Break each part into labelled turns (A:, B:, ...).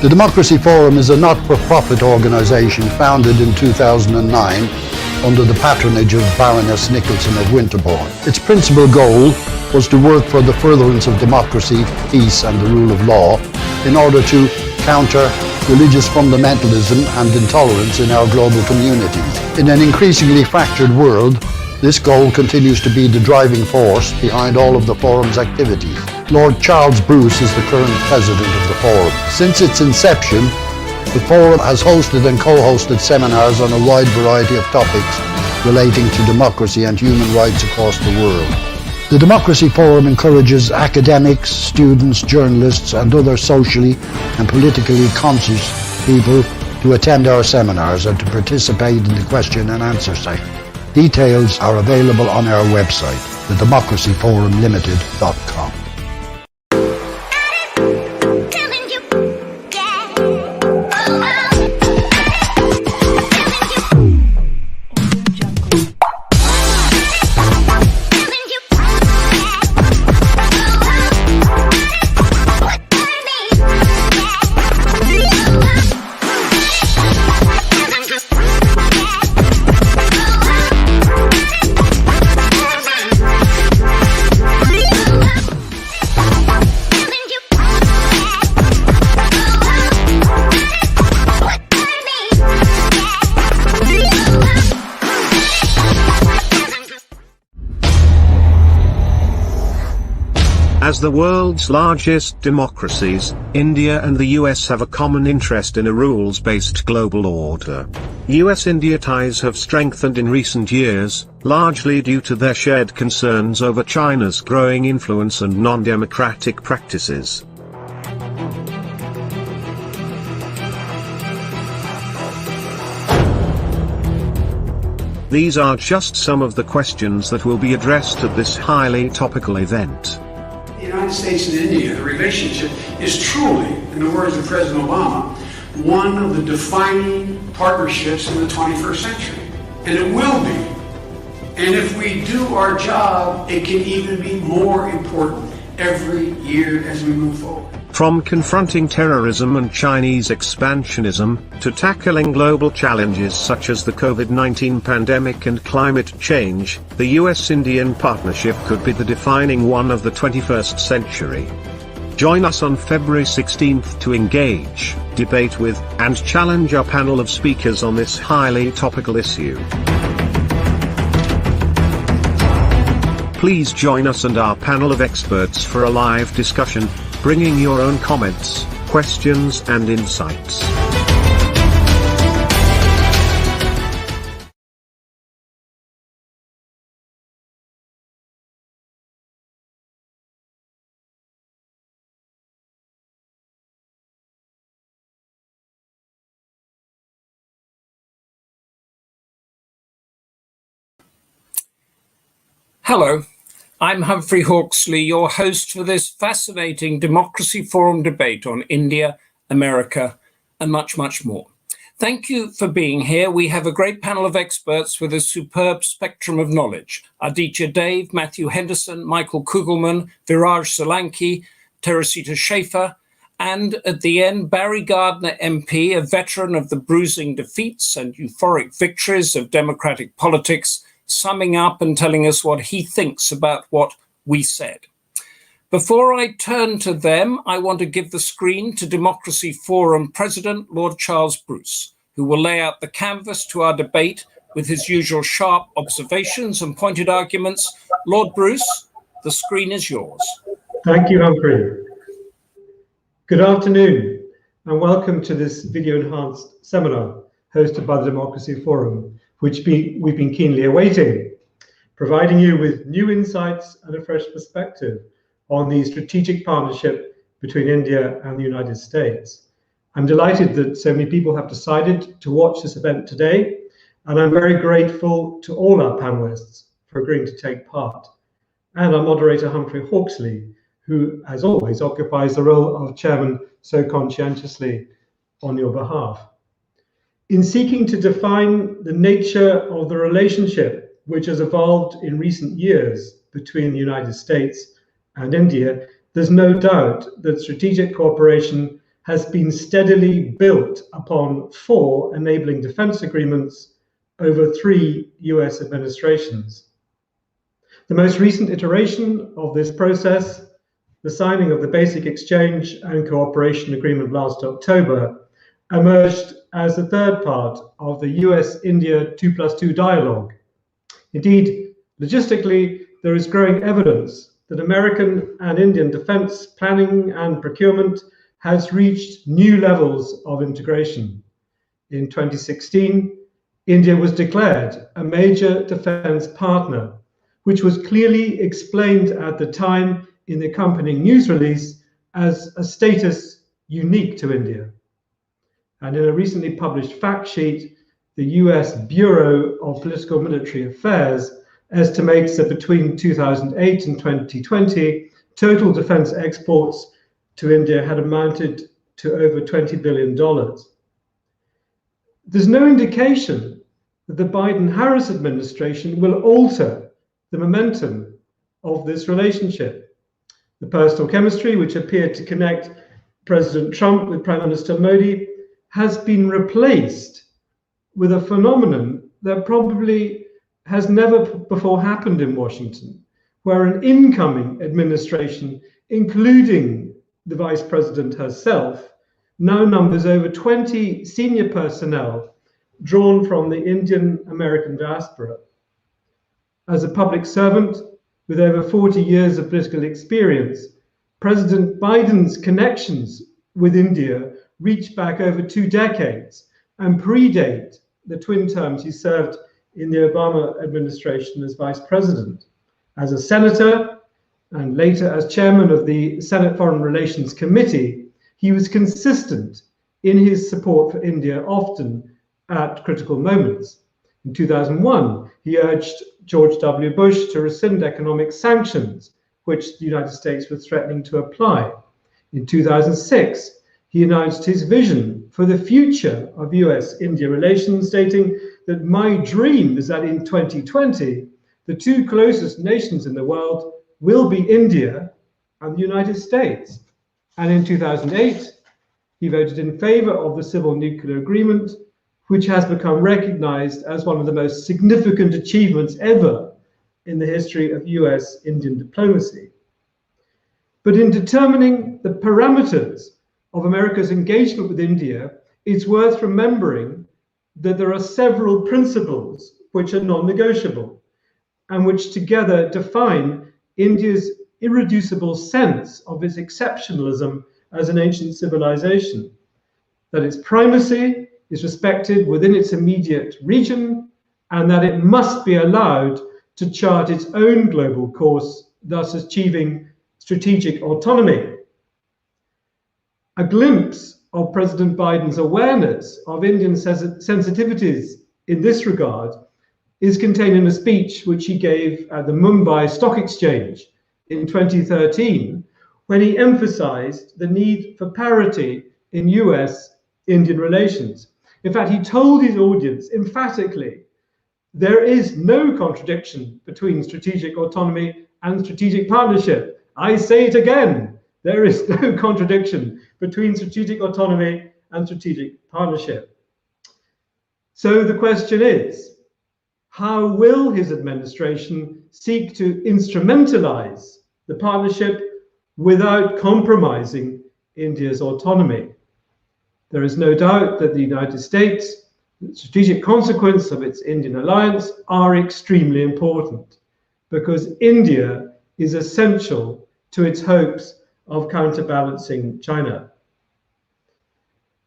A: The Democracy Forum is a not-for-profit organisation founded in 2009 under the patronage of Baroness Nicholson of Winterbourne. Its principal goal was to work for the furtherance of democracy, peace and the rule of law in order to counter religious fundamentalism and intolerance in our global communities. In an increasingly fractured world, this goal continues to be the driving force behind all of the Forum's activities. Lord Charles Bruce is the current president of the Forum. Since its inception, the Forum has hosted and co-hosted seminars on a wide variety of topics relating to democracy and human rights across the world. The Democracy Forum encourages academics, students, journalists and other socially and politically conscious people to attend our seminars and to participate in the question and answer session. Details are available on our website, thedemocracyforumlimited.com.
B: As the world's largest democracies, India and the US have a common interest in a rules-based global order. US-India ties have strengthened in recent years, largely due to their shared concerns over China's growing influence and non-democratic practices. These are just some of the questions that will be addressed at this highly topical event.
C: The United States and India, the relationship is truly, in the words of President Obama, one of the defining partnerships in the 21st century. And it will be. And if we do our job, it can even be more important every year as we move forward.
B: From confronting terrorism and Chinese expansionism, to tackling global challenges such as the COVID-19 pandemic and climate change, the US-Indian partnership could be the defining one of the 21st century. Join us on February 16th to engage, debate with, and challenge our panel of speakers on this highly topical issue. Please join us and our panel of experts for a live discussion, bringing your own comments, questions and insights.
D: Hello, I'm Humphrey Hawksley, your host for this fascinating Democracy Forum debate on India, America, and much, much more. Thank you for being here. We have a great panel of experts with a superb spectrum of knowledge. Aaditya Dave, Matthew Henderson, Michael Kugelman, Viraj Solanki, Teresita Schaffer, and at the end, Barry Gardiner MP, a veteran of the bruising defeats and euphoric victories of democratic politics, summing up and telling us what he thinks about what we said. Before I turn to them, I want to give the screen to Democracy Forum President Lord Charles Bruce, who will lay out the canvas to our debate with his usual sharp observations and pointed arguments. Lord Bruce, the screen is yours.
E: Thank you, Humphrey. Good afternoon, and welcome to this video-enhanced seminar hosted by the Democracy Forum, which we've been keenly awaiting, providing you with new insights and a fresh perspective on the strategic partnership between India and the United States. I'm delighted that so many people have decided to watch this event today, and I'm very grateful to all our panelists for agreeing to take part, and our moderator Humphrey Hawksley, who, as always, occupies the role of chairman so conscientiously on your behalf. In seeking to define the nature of the relationship which has evolved in recent years between the United States and India, there's no doubt that strategic cooperation has been steadily built upon 4 enabling defense agreements over 3 US administrations. The most recent iteration of this process, the signing of the Basic Exchange and Cooperation Agreement last October, emerged as the third part of the US-India 2+2 dialogue. Indeed, logistically, there is growing evidence that American and Indian defense planning and procurement has reached new levels of integration. In 2016, India was declared a major defense partner, which was clearly explained at the time in the accompanying news release as a status unique to India. And in a recently published fact sheet, the US Bureau of Political Military Affairs estimates that between 2008 and 2020, total defense exports to India had amounted to over $20 billion. There's no indication that the Biden-Harris administration will alter the momentum of this relationship. The personal chemistry, which appeared to connect President Trump with Prime Minister Modi, has been replaced with a phenomenon that probably has never before happened in Washington, where an incoming administration, including the Vice President herself, now numbers over 20 senior personnel drawn from the Indian American diaspora. As a public servant with over 40 years of political experience, President Biden's connections with India reach back over 2 decades and predate the twin terms he served in the Obama administration as vice president. As a senator and later as chairman of the Senate Foreign Relations Committee, he was consistent in his support for India, often at critical moments. In 2001, he urged George W. Bush to rescind economic sanctions, which the United States was threatening to apply. In 2006, he announced his vision for the future of US-India relations, stating that my dream is that in 2020, the 2 closest nations in the world will be India and the United States. And in 2008, he voted in favor of the Civil Nuclear Agreement, which has become recognized as one of the most significant achievements ever in the history of US-Indian diplomacy. But in determining the parameters of America's engagement with India, it's worth remembering that there are several principles which are non-negotiable and which together define India's irreducible sense of its exceptionalism as an ancient civilization. That its primacy is respected within its immediate region, and that it must be allowed to chart its own global course, thus achieving strategic autonomy. A glimpse of President Biden's awareness of Indian sensitivities in this regard is contained in a speech which he gave at the Mumbai Stock Exchange in 2013, when he emphasized the need for parity in US-Indian relations. In fact, he told his audience emphatically, there is no contradiction between strategic autonomy and strategic partnership. I say it again, there is no contradiction between strategic autonomy and strategic partnership. So the question is, how will his administration seek to instrumentalize the partnership without compromising India's autonomy? There is no doubt that the United States, the strategic consequence of its Indian alliance, are extremely important because India is essential to its hopes of counterbalancing China.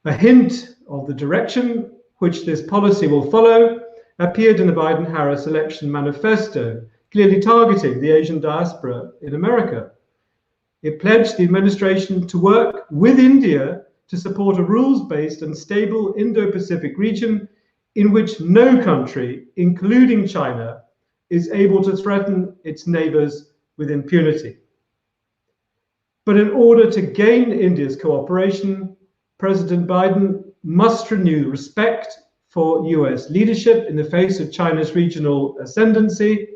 E: A hint of the direction which this policy will follow appeared in the Biden-Harris election manifesto, clearly targeting the Asian diaspora in America. It pledged the administration to work with India to support a rules-based and stable Indo-Pacific region in which no country, including China, is able to threaten its neighbors with impunity. But in order to gain India's cooperation, President Biden must renew respect for US leadership in the face of China's regional ascendancy,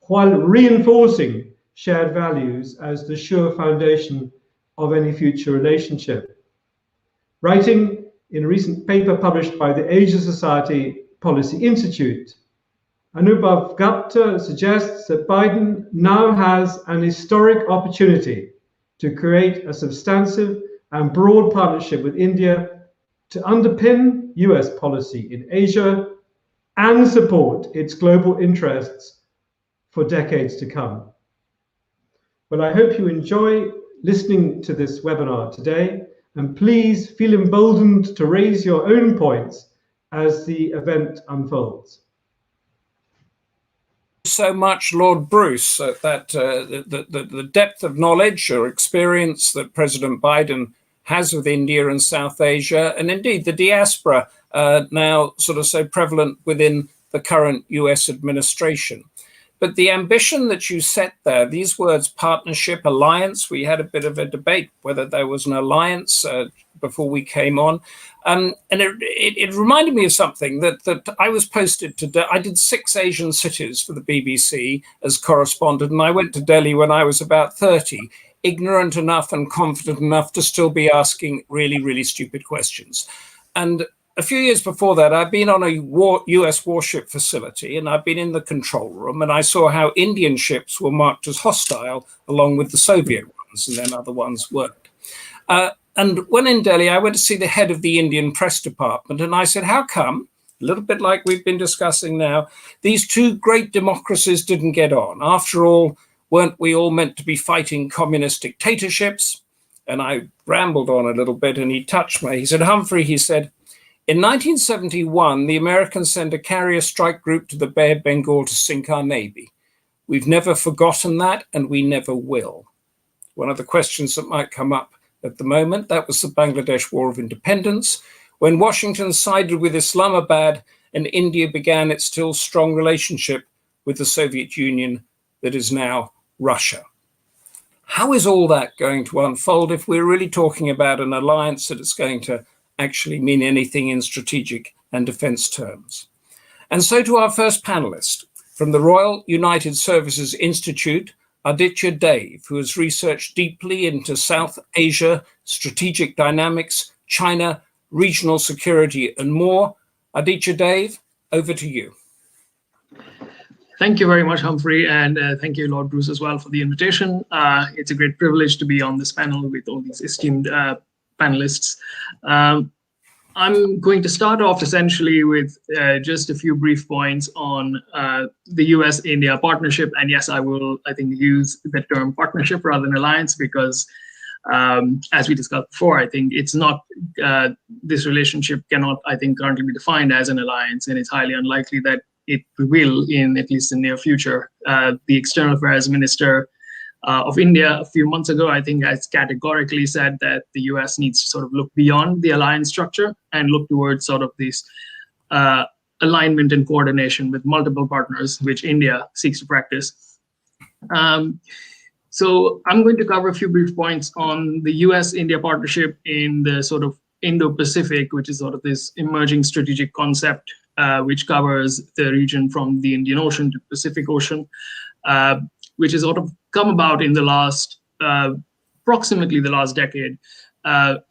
E: while reinforcing shared values as the sure foundation of any future relationship. Writing in a recent paper published by the Asia Society Policy Institute, Anubhav Gupta suggests that Biden now has an historic opportunity to create a substantive and broad partnership with India to underpin US policy in Asia and support its global interests for decades to come. Well, I hope you enjoy listening to this webinar today, and please feel emboldened to raise your own points as the event unfolds.
D: So much, Lord Bruce, that the depth of knowledge or experience that President Biden has with India and South Asia, and indeed the diaspora now sort of so prevalent within the current US administration. But the ambition that you set there, these words, partnership, alliance, we had a bit of a debate whether there was an alliance before we came on. And it reminded me of something that I was posted to. I did 6 Asian cities for the BBC as correspondent, and I went to Delhi when I was about 30, ignorant enough and confident enough to still be asking really, really stupid questions. And a few years before that, I'd been on a US warship facility, and I'd been in the control room, and I saw how Indian ships were marked as hostile along with the Soviet ones, and then other ones weren't. And when in Delhi, I went to see the head of the Indian press department, and I said, how come, a little bit like we've been discussing now, these two great democracies didn't get on? After all, weren't we all meant to be fighting communist dictatorships? And I rambled on a little bit, and he touched me. He said, Humphrey, he said, in 1971, the Americans sent a carrier strike group to the Bay of Bengal to sink our Navy. We've never forgotten that, and we never will. One of the questions that might come up at the moment, that was the Bangladesh War of Independence, when Washington sided with Islamabad and India began its still strong relationship with the Soviet Union that is now Russia. How is all that going to unfold if we're really talking about an alliance that is going to actually mean anything in strategic and defense terms? And so to our first panelist, from the Royal United Services Institute, Aaditya Dave, who has researched deeply into South Asia, strategic dynamics, China, regional security, and more. Aaditya Dave, over to you.
F: Thank you very much, Humphrey, and thank you, Lord Bruce, as well, for the invitation. It's a great privilege to be on this panel with all these esteemed panelists. I'm going to start off essentially with just a few brief points on the US-India partnership. And yes, I will, I think, use the term partnership rather than alliance because, as we discussed before, I think it's not, this relationship cannot, I think, currently be defined as an alliance, and it's highly unlikely that it will in at least the near future. The External Affairs Minister of India a few months ago, I think, has categorically said that the US needs to sort of look beyond the alliance structure and look towards sort of this alignment and coordination with multiple partners, which India seeks to practice. So I'm going to cover a few brief points on the US-India partnership in the sort of Indo-Pacific, which is sort of this emerging strategic concept, which covers the region from the Indian Ocean to Pacific Ocean, which has sort of come about in the last, approximately the last decade,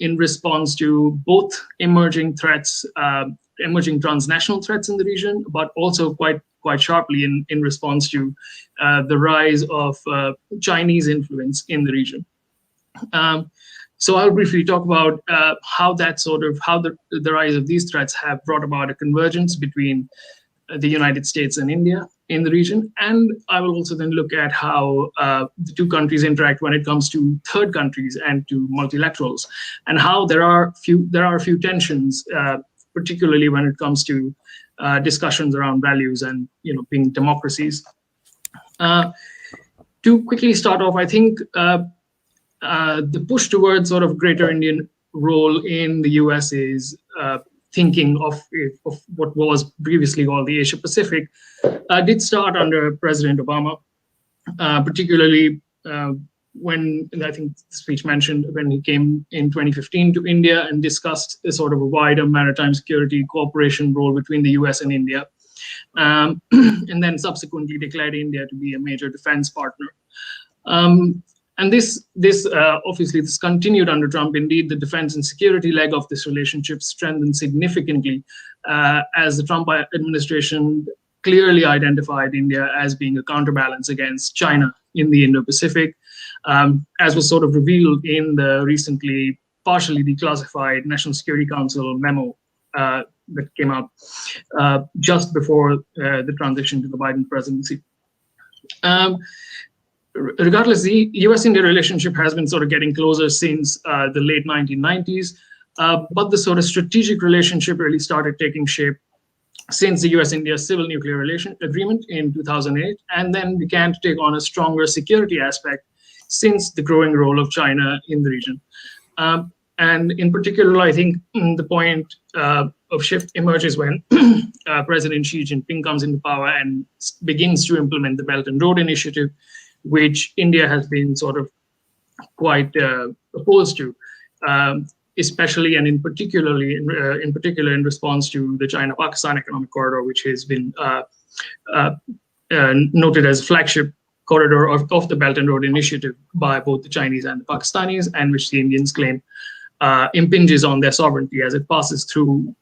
F: in response to both emerging threats, emerging transnational threats in the region, but also quite sharply in response to the rise of Chinese influence in the region. So I'll briefly talk about how the rise of these threats have brought about a convergence between the United States and India in the region. And I will also then look at how the two countries interact when it comes to third countries and to multilaterals, and how there are a few tensions, particularly when it comes to discussions around values and being democracies. To quickly start off, I think the push towards sort of greater Indian role in the US is thinking of what was previously called the Asia Pacific, did start under President Obama, particularly when, I think the speech mentioned, when he came in 2015 to India and discussed a sort of a wider maritime security cooperation role between the US and India, and then subsequently declared India to be a major defense partner. And this obviously this continued under Trump. Indeed, the defense and security leg of this relationship strengthened significantly as the Trump administration clearly identified India as being a counterbalance against China in the Indo-Pacific, as was sort of revealed in the recently partially declassified National Security Council memo that came out just before the transition to the Biden presidency. Regardless, the U.S.-India relationship has been sort of getting closer since the late 1990s, but the sort of strategic relationship really started taking shape since the U.S.-India Civil Nuclear Agreement in 2008, and then began to take on a stronger security aspect since the growing role of China in the region. And in particular, I think the point of shift emerges when President Xi Jinping comes into power and begins to implement the Belt and Road Initiative, which India has been sort of quite opposed to, especially and in particular in response to the China-Pakistan Economic Corridor, which has been noted as flagship corridor of the Belt and Road Initiative by both the Chinese and the Pakistanis, and which the Indians claim impinges on their sovereignty as it passes through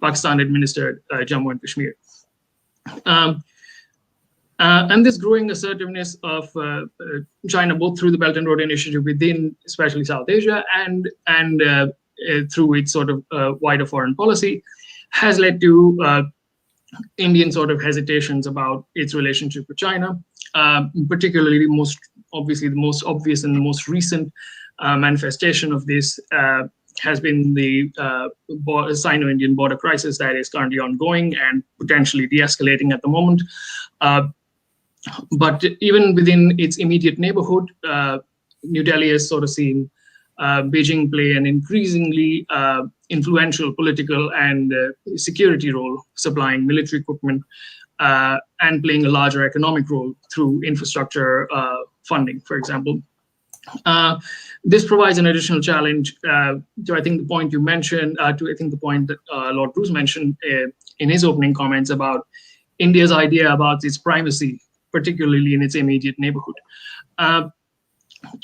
F: Pakistan-administered Jammu and Kashmir. And this growing assertiveness of China, both through the Belt and Road Initiative within, especially South Asia, and through its sort of wider foreign policy, has led to Indian sort of hesitations about its relationship with China. Particularly, the most obvious and the most recent manifestation of this has been the Sino-Indian border crisis that is currently ongoing and potentially de-escalating at the moment. But even within its immediate neighborhood, New Delhi has sort of seen Beijing play an increasingly influential political and security role, supplying military equipment and playing a larger economic role through infrastructure funding, for example. This provides an additional challenge to, I think, the point you mentioned, the point that Lord Bruce mentioned in his opening comments about India's idea about its primacy, particularly in its immediate neighborhood.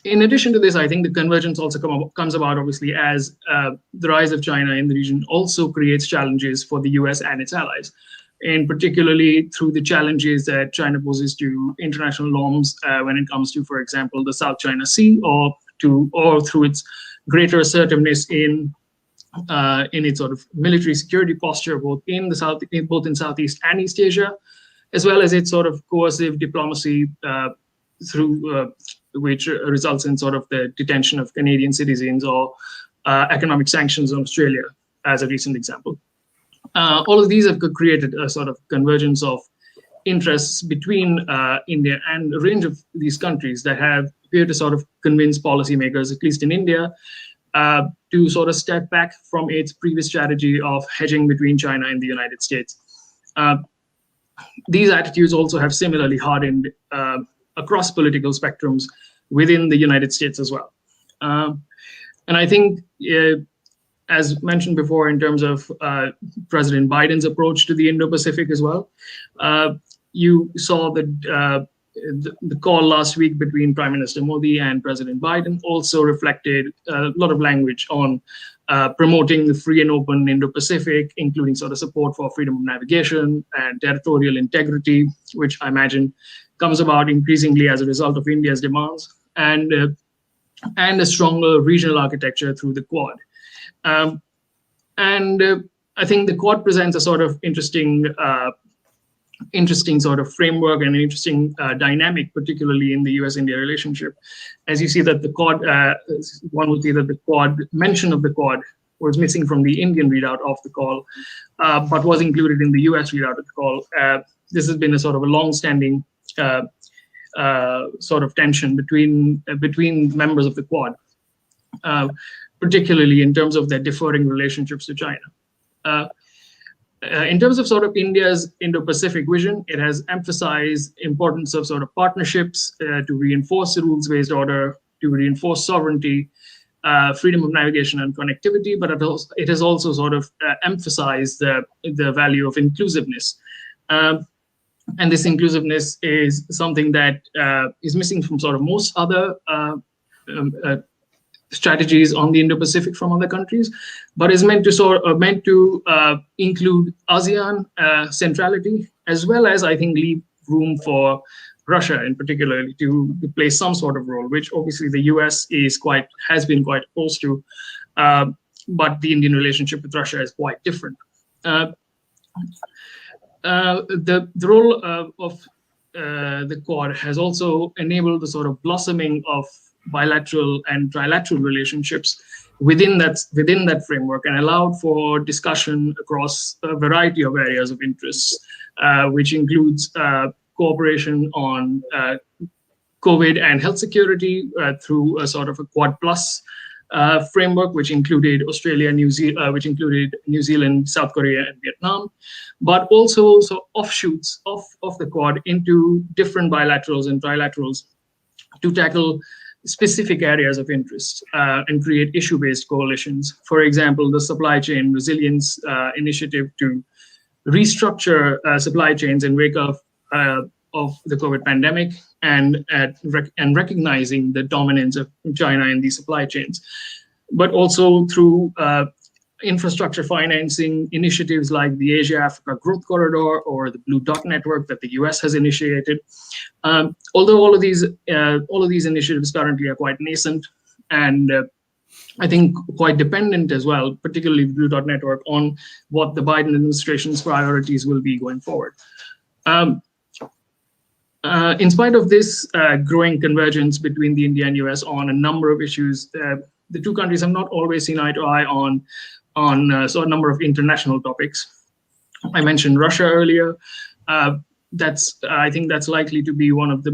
F: In addition to this, I think the convergence also comes about, obviously, as the rise of China in the region also creates challenges for the US and its allies, and particularly through the challenges that China poses to international norms when it comes to, for example, the South China Sea, or through its greater assertiveness in its sort of military security posture, both in Southeast and East Asia, as well as its sort of coercive diplomacy through which results in sort of the detention of Canadian citizens or economic sanctions on Australia, as a recent example. All of these have created a sort of convergence of interests between India and a range of these countries that have appeared to sort of convince policymakers, at least in India, to sort of step back from its previous strategy of hedging between China and the United States. These attitudes also have similarly hardened across political spectrums within the United States as well. And I think, as mentioned before, in terms of President Biden's approach to the Indo-Pacific as well, you saw that the call last week between Prime Minister Modi and President Biden also reflected a lot of language on promoting the free and open Indo-Pacific, including sort of support for freedom of navigation and territorial integrity, which I imagine comes about increasingly as a result of India's demands, and a stronger regional architecture through the Quad. I think the Quad presents a sort of interesting sort of framework and an interesting dynamic, particularly in the US-India relationship. As you see that the Quad, one would see that the Quad, mention of the Quad was missing from the Indian readout of the call, but was included in the US readout of the call. This has been a sort of a long-standing sort of tension between members of the Quad, particularly in terms of their differing relationships to China. In terms of sort of India's Indo-Pacific vision, it has emphasized importance of sort of partnerships to reinforce the rules-based order, to reinforce sovereignty, freedom of navigation and connectivity, but it has also sort of emphasized the value of inclusiveness. And this inclusiveness is something that is missing from sort of most other strategies on the Indo-Pacific from other countries, but is meant to include ASEAN centrality, as well as, I think, leave room for Russia in particular to play some sort of role, which obviously the US has been quite opposed to, but the Indian relationship with Russia is quite different. The role of the Quad has also enabled the sort of blossoming of bilateral and trilateral relationships within that framework, and allowed for discussion across a variety of areas of interests, which includes cooperation on COVID and health security through a sort of a Quad Plus framework, which included New Zealand, South Korea, and Vietnam, but also offshoots of the Quad into different bilaterals and trilaterals to tackle specific areas of interest and create issue-based coalitions. For example, the supply chain resilience initiative to restructure supply chains in wake of the COVID pandemic, and recognizing the dominance of China in these supply chains, but also through infrastructure financing initiatives like the Asia-Africa Growth Corridor or the Blue Dot Network that the US has initiated. Although all of these initiatives currently are quite nascent, and I think quite dependent as well, particularly the Blue Dot Network, on what the Biden administration's priorities will be going forward. In spite of this growing convergence between the India and US on a number of issues, the two countries have not always seen eye to eye on a number of international topics. I mentioned Russia earlier. I think that's likely to be one of the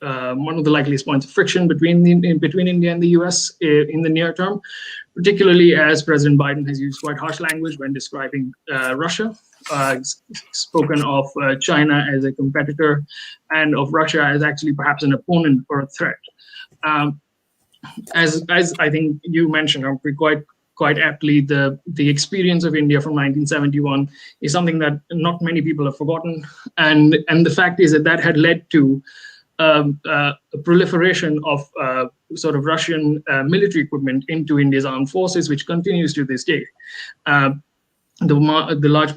F: likeliest points of friction between India and the US in the near term, particularly as President Biden has used quite harsh language when describing Russia. Spoken of China as a competitor and of Russia as actually perhaps an opponent or a threat. As I think you mentioned, Humphrey, quite aptly, the experience of India from 1971 is something that not many people have forgotten, and the fact is that had led to a proliferation of sort of Russian military equipment into India's armed forces, which continues to this day. The large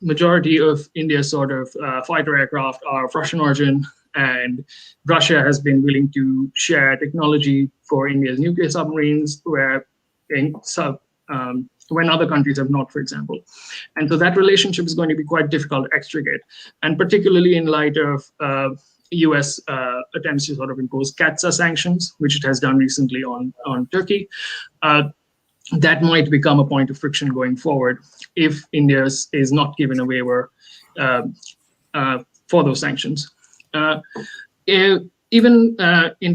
F: majority of India's sort of fighter aircraft are of Russian origin, and Russia has been willing to share technology for India's nuclear submarines, when other countries have not, for example. And so that relationship is going to be quite difficult to extricate, and particularly in light of US attempts to sort of impose CAATSA sanctions, which it has done recently on Turkey. That might become a point of friction going forward if India is not given a waiver for those sanctions. Even in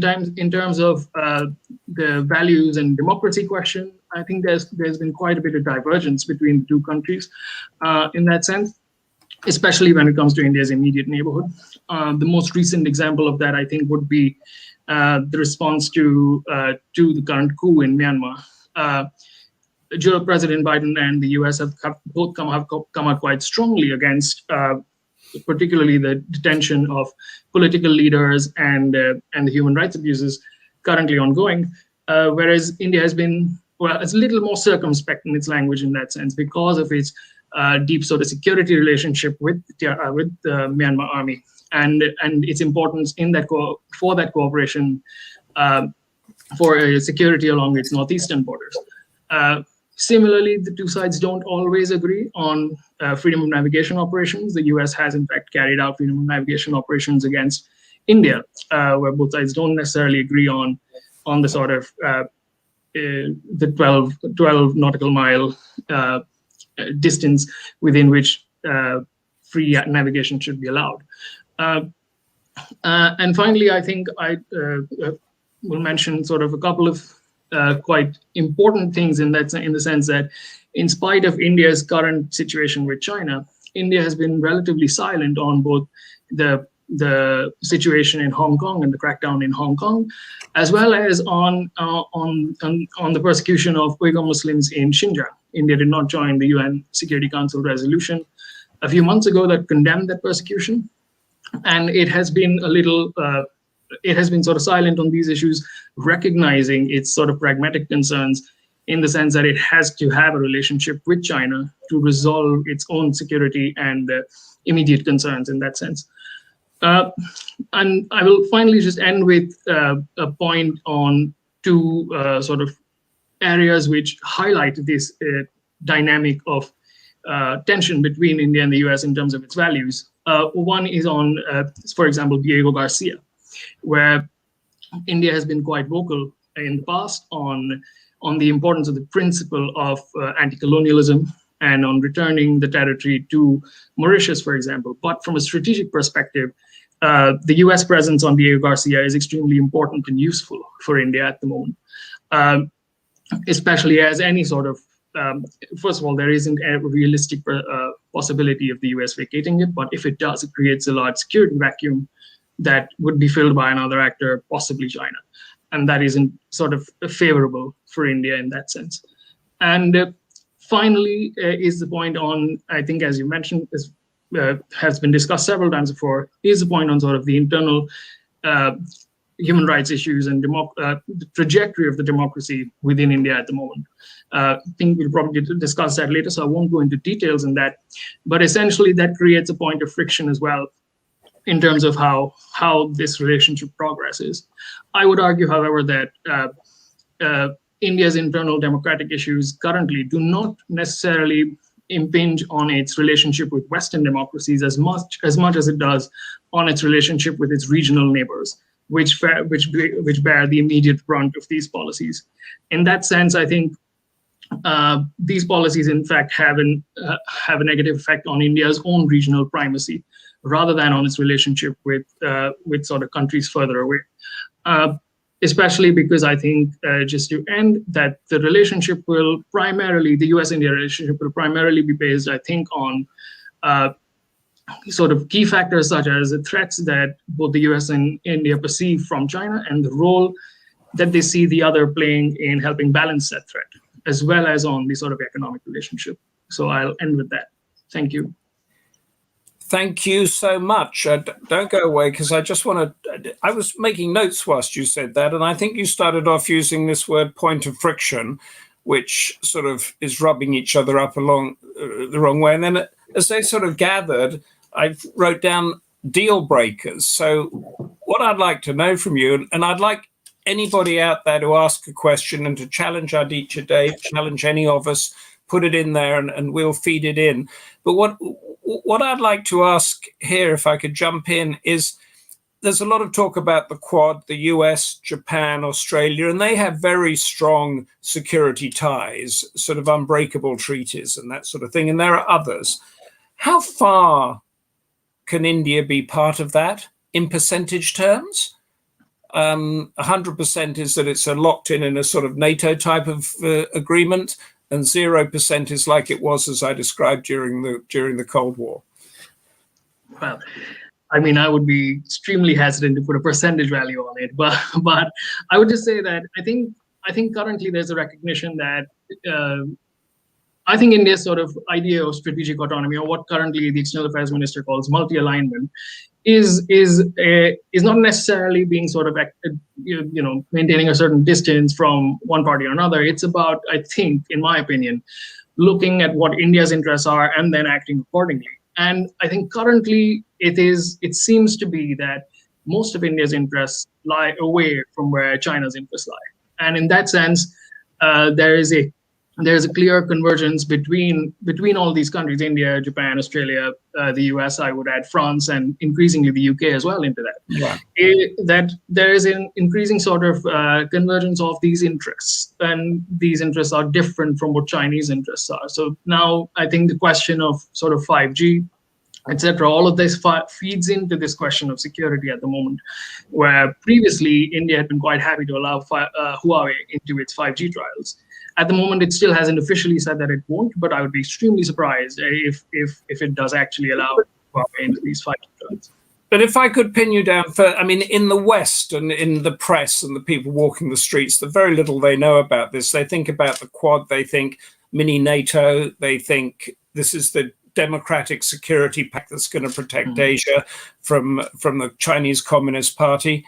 F: terms of the values and democracy question, I think there's been quite a bit of divergence between the two countries in that sense, especially when it comes to India's immediate neighborhood. The most recent example of that, I think, would be the response to the current coup in Myanmar. President Biden and the US have both come out quite strongly against particularly the detention of political leaders and the human rights abuses currently ongoing, whereas India has been, it's a little more circumspect in its language in that sense because of its deep sort of security relationship with the Myanmar army and its importance in that for that cooperation for security along its northeastern borders. Similarly, the two sides don't always agree on freedom of navigation operations. The US has, in fact, carried out freedom of navigation operations against India, where both sides don't necessarily agree on the sort of the 12 nautical mile distance within which free navigation should be allowed. And finally, I think I will mention sort of a couple of quite important things in the sense that in spite of India's current situation with China, India has been relatively silent on both the situation in Hong Kong and the crackdown in Hong Kong, as well as on the persecution of Uyghur Muslims in Xinjiang. India did not join the UN Security Council resolution a few months ago that condemned that persecution, and it has been a little, it has been sort of silent on these issues, recognizing its sort of pragmatic concerns in the sense that it has to have a relationship with China to resolve its own security and immediate concerns in that sense. And I will finally just end with a point on two sort of areas which highlight this dynamic of tension between India and the US in terms of its values. One is on, for example, Diego Garcia, where India has been quite vocal in the past on the importance of the principle of anti-colonialism and on returning the territory to Mauritius, for example. But from a strategic perspective, the US presence on Diego Garcia is extremely important and useful for India at the moment, especially as any sort of, first of all, there isn't a realistic possibility of the US vacating it, but if it does, it creates a large security vacuum that would be filled by another actor, possibly China. And that isn't sort of favorable for India in that sense. And finally is the point on, I think, as you mentioned, has been discussed several times before, is the point on sort of the internal human rights issues and the trajectory of the democracy within India at the moment. I think we'll probably discuss that later, so I won't go into details in that. But essentially, that creates a point of friction as well in terms of how this relationship progresses. I would argue, however, that India's internal democratic issues currently do not necessarily impinge on its relationship with Western democracies as much as it does on its relationship with its regional neighbors, which bear the immediate brunt of these policies. In that sense, I think these policies, in fact, have a negative effect on India's own regional primacy, rather than on its relationship with sort of countries further away. Especially because I think, just to end, that the relationship will primarily, the US-India relationship will primarily be based, I think, on sort of key factors such as the threats that both the US and India perceive from China and the role that they see the other playing in helping balance that threat, as well as on the sort of economic relationship. So I'll end with that. Thank you.
D: Thank you so much. Don't go away, because I just want to, I was making notes whilst you said that, and I think you started off using this word point of friction, which sort of is rubbing each other up along the wrong way. And then as they sort of gathered, I wrote down deal breakers. So what I'd like to know from you, and I'd like anybody out there to ask a question and to challenge Aaditya, Dave, challenge any of us, put it in there and we'll feed it in. But what I'd like to ask here, if I could jump in, is there's a lot of talk about the Quad, the US, Japan, Australia, and they have very strong security ties, sort of unbreakable treaties and that sort of thing. And there are others. How far can India be part of that in percentage terms? 100% is that it's a locked in a sort of NATO type of agreement, and 0% is like it was, as I described, during the Cold War.
F: Well, I mean, I would be extremely hesitant to put a percentage value on it, but I would just say that I think currently there's a recognition that I think India's sort of idea of strategic autonomy, or what currently the External Affairs Minister calls multi-alignment, is not necessarily being sort of maintaining a certain distance from one party or another. It's about, I think, in my opinion, looking at what India's interests are and then acting accordingly. And I think currently it seems to be that most of India's interests lie away from where China's interests lie. And in that sense, there is a clear convergence between all these countries, India, Japan, Australia, the US, I would add France, and increasingly the UK as well into that. Yeah. That there is an increasing sort of convergence of these interests, and these interests are different from what Chinese interests are. So now I think the question of sort of 5G, etc., all of this feeds into this question of security at the moment, where previously India had been quite happy to allow Huawei into its 5G trials. At the moment, it still hasn't officially said that it won't, but I would be extremely surprised if it does actually allow Huawei into these 5G trials.
D: But if I could pin you down for, I mean, in the West and in the press and the people walking the streets, the very little they know about this, they think about the Quad, they think mini NATO, they think this is the democratic security pact that's going to protect Asia from the Chinese Communist Party.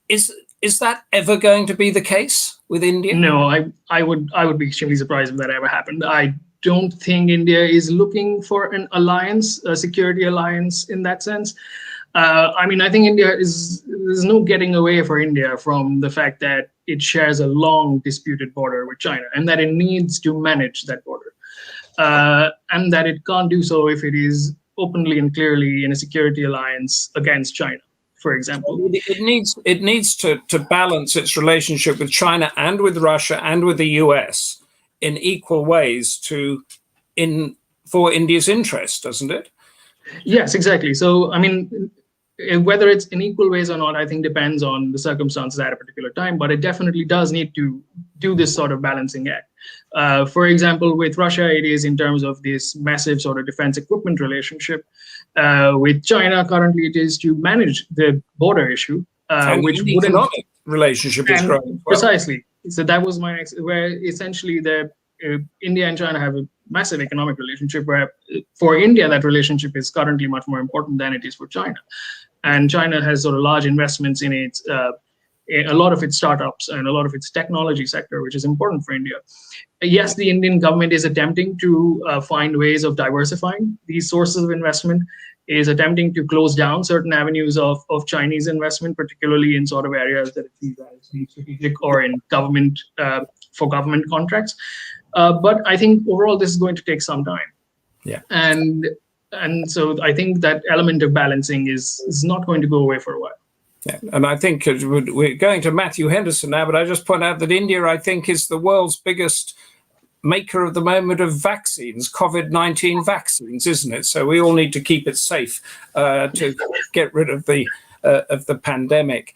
D: Is that ever going to be the case with India?
F: No, I would be extremely surprised if that ever happened. I don't think India is looking for an alliance, a security alliance in that sense. I mean, I think there's no getting away for India from the fact that it shares a long disputed border with China, and that it needs to manage that border, and that it can't do so if it is openly and clearly in a security alliance against China, for example.
D: It needs to balance its relationship with China and with Russia and with the US in equal ways for India's interest, doesn't it?
F: Yes, exactly. So, I mean, whether it's in equal ways or not, I think depends on the circumstances at a particular time, but it definitely does need to do this sort of balancing act. For example, with Russia, it is in terms of this massive sort of defense equipment relationship. With China, currently it is to manage the border issue, which
D: the economic relationship is growing.
F: Precisely. So that was my next, where essentially India and China have a massive economic relationship, where for India, that relationship is currently much more important than it is for China. And China has sort of large investments in a lot of its startups and a lot of its technology sector, which is important for India. Yes, the Indian government is attempting to find ways of diversifying these sources of investment, is attempting to close down certain avenues of Chinese investment, particularly in sort of areas that it sees as strategic or in government, for government contracts. But I think overall this is going to take some time.
D: Yeah.
F: And so I think that element of balancing is not going to go away for a while.
D: Yeah, and I think we're going to Matthew Henderson now, but I just point out that India, I think, is the world's biggest maker of the moment of vaccines, COVID-19 vaccines, isn't it? So we all need to keep it safe to get rid of the pandemic.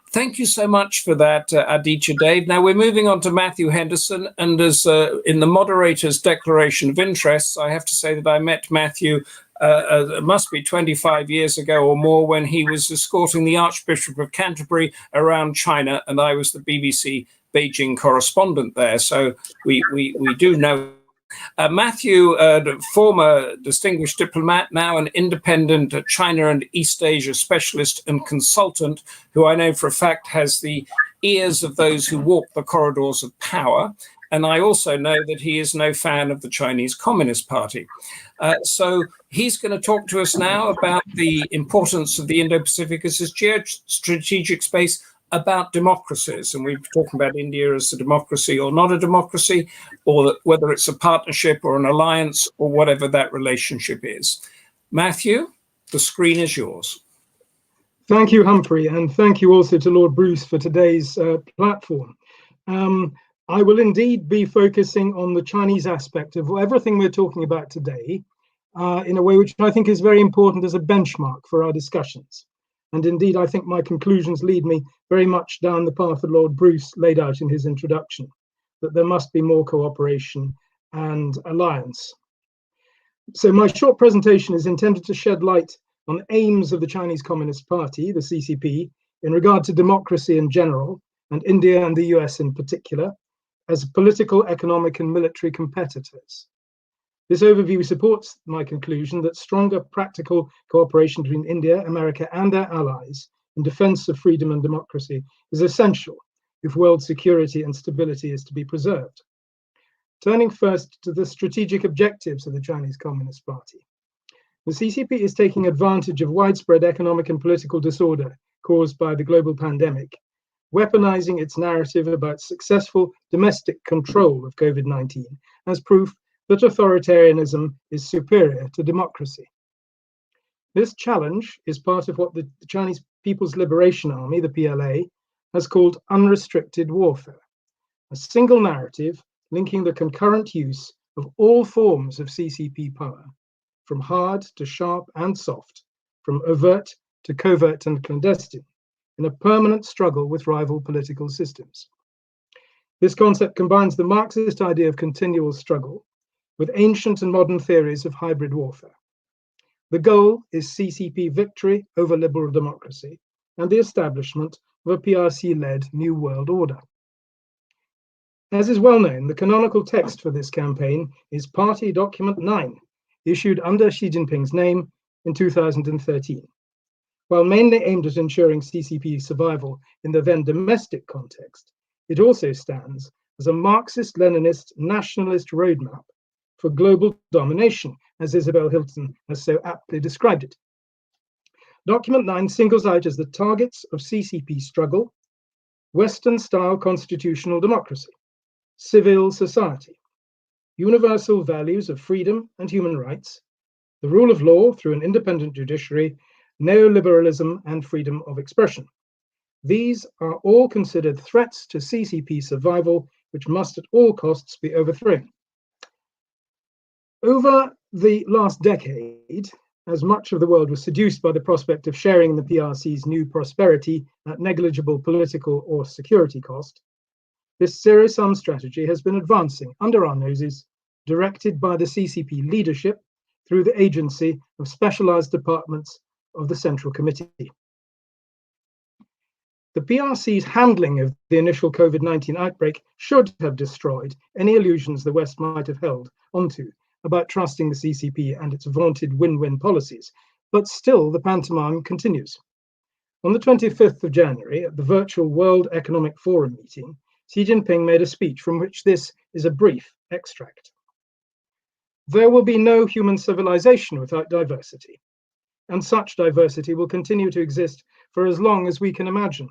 D: Thank you so much for that, Aaditya, Dave. Now we're moving on to Matthew Henderson, and as in the moderator's declaration of interests, I have to say that I met Matthew it must be 25 years ago or more, when he was escorting the Archbishop of Canterbury around China, and I was the BBC Beijing correspondent there. So we do know. Matthew, former distinguished diplomat, now an independent China and East Asia specialist and consultant, who I know for a fact has the ears of those who walk the corridors of power. And I also know that he is no fan of the Chinese Communist Party. So he's going to talk to us now about the importance of the Indo-Pacific as a geostrategic space, about democracies. And we're talking about India as a democracy or not a democracy, or whether it's a partnership or an alliance or whatever that relationship is. Matthew, the screen is yours.
E: Thank you, Humphrey, and thank you also to Lord Bruce for today's platform. I will indeed be focusing on the Chinese aspect of everything we're talking about today in a way which I think is very important as a benchmark for our discussions. And indeed, I think my conclusions lead me very much down the path that Lord Bruce laid out in his introduction, that there must be more cooperation and alliance. So my short presentation is intended to shed light on the aims of the Chinese Communist Party, the CCP, in regard to democracy in general, and India and the US in particular, as political, economic, and military competitors. This overview supports my conclusion that stronger practical cooperation between India, America, and their allies in defense of freedom and democracy is essential if world security and stability is to be preserved. Turning first to the strategic objectives of the Chinese Communist Party. The CCP is taking advantage of widespread economic and political disorder caused by the global pandemic, weaponizing its narrative about successful domestic control of COVID-19 as proof that authoritarianism is superior to democracy. This challenge is part of what the Chinese People's Liberation Army, the PLA, has called unrestricted warfare, a single narrative linking the concurrent use of all forms of CCP power, from hard to sharp and soft, from overt to covert and clandestine, in a permanent struggle with rival political systems. This concept combines the Marxist idea of continual struggle with ancient and modern theories of hybrid warfare. The goal is CCP victory over liberal democracy and the establishment of a PRC-led New World Order.
G: As is well known, the canonical text for this campaign is Party Document 9, issued under Xi Jinping's name in 2013. While mainly aimed at ensuring CCP survival in the then domestic context, it also stands as a Marxist-Leninist nationalist roadmap for global domination, as Isabel Hilton has so aptly described it. Document 9 singles out as the targets of CCP struggle Western-style constitutional democracy, civil society, universal values of freedom and human rights, the rule of law through an independent judiciary, neoliberalism, and freedom of expression. These are all considered threats to CCP survival, which must at all costs be overthrown. Over the last decade, as much of the world was seduced by the prospect of sharing in the PRC's new prosperity at negligible political or security cost, this zero-sum strategy has been advancing under our noses, directed by the CCP leadership through the agency of specialized departments of the Central Committee. The PRC's handling of the initial COVID-19 outbreak should have destroyed any illusions the West might have held onto about trusting the CCP and its vaunted win-win policies, but still the pantomime continues. On the 25th of January, at the virtual World Economic Forum meeting, Xi Jinping made a speech from which this is a brief extract. There will be no human civilization without diversity, and such diversity will continue to exist for as long as we can imagine.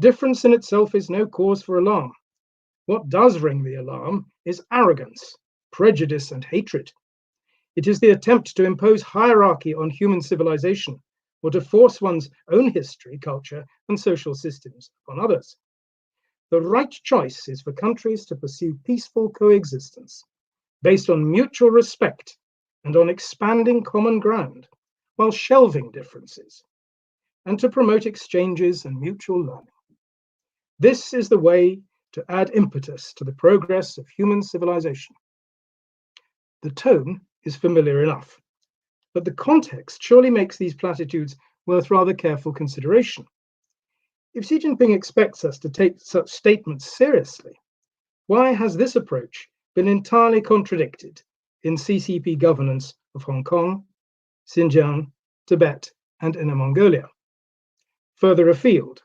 G: Difference in itself is no cause for alarm. What does ring the alarm is arrogance, prejudice, and hatred. It is the attempt to impose hierarchy on human civilization, or to force one's own history, culture, and social systems upon others. The right choice is for countries to pursue peaceful coexistence, based on mutual respect and on expanding common ground, while shelving differences, and to promote exchanges and mutual learning. This is the way to add impetus to the progress of human civilization. The tone is familiar enough, but the context surely makes these platitudes worth rather careful consideration. If Xi Jinping expects us to take such statements seriously, why has this approach been entirely contradicted in CCP governance of Hong Kong, Xinjiang, Tibet, and Inner Mongolia? Further afield,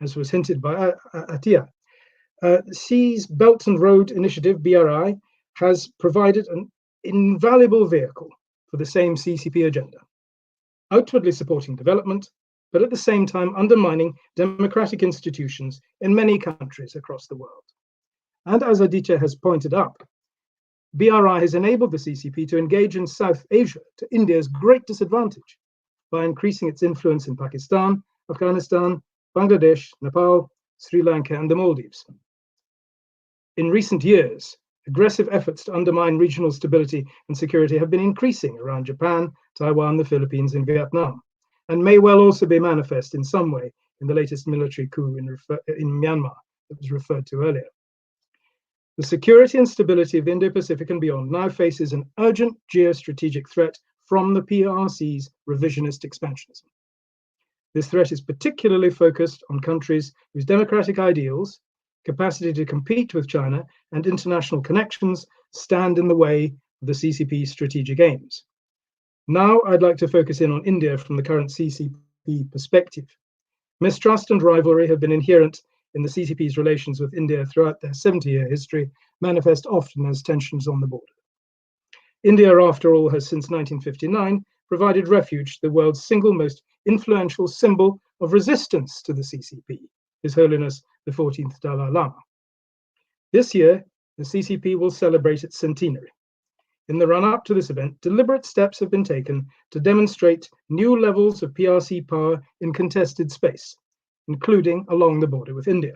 G: as was hinted by Aaditya, Xi's Belt and Road Initiative, BRI, has provided an invaluable vehicle for the same CCP agenda, outwardly supporting development, but at the same time undermining democratic institutions in many countries across the world. And as Aaditya has pointed out, BRI has enabled the CCP to engage in South Asia to India's great disadvantage by increasing its influence in Pakistan, Afghanistan, Bangladesh, Nepal, Sri Lanka, and the Maldives. In recent years, aggressive efforts to undermine regional stability and security have been increasing around Japan, Taiwan, the Philippines, and Vietnam, and may well also be manifest in some way in the latest military coup in Myanmar that was referred to earlier. The security and stability of the Indo-Pacific and beyond now faces an urgent geostrategic threat from the PRC's revisionist expansionism. This threat is particularly focused on countries whose democratic ideals, capacity to compete with China, and international connections stand in the way of the CCP's strategic aims. Now I'd like to focus in on India from the current CCP perspective. Mistrust and rivalry have been inherent in the CCP's relations with India throughout their 70-year history, manifest often as tensions on the border. India, after all, has since 1959 provided refuge to the world's single most influential symbol of resistance to the CCP, His Holiness the 14th Dalai Lama. This year, the CCP will celebrate its centenary. In the run-up to this event, deliberate steps have been taken to demonstrate new levels of PRC power in contested space, including along the border with India.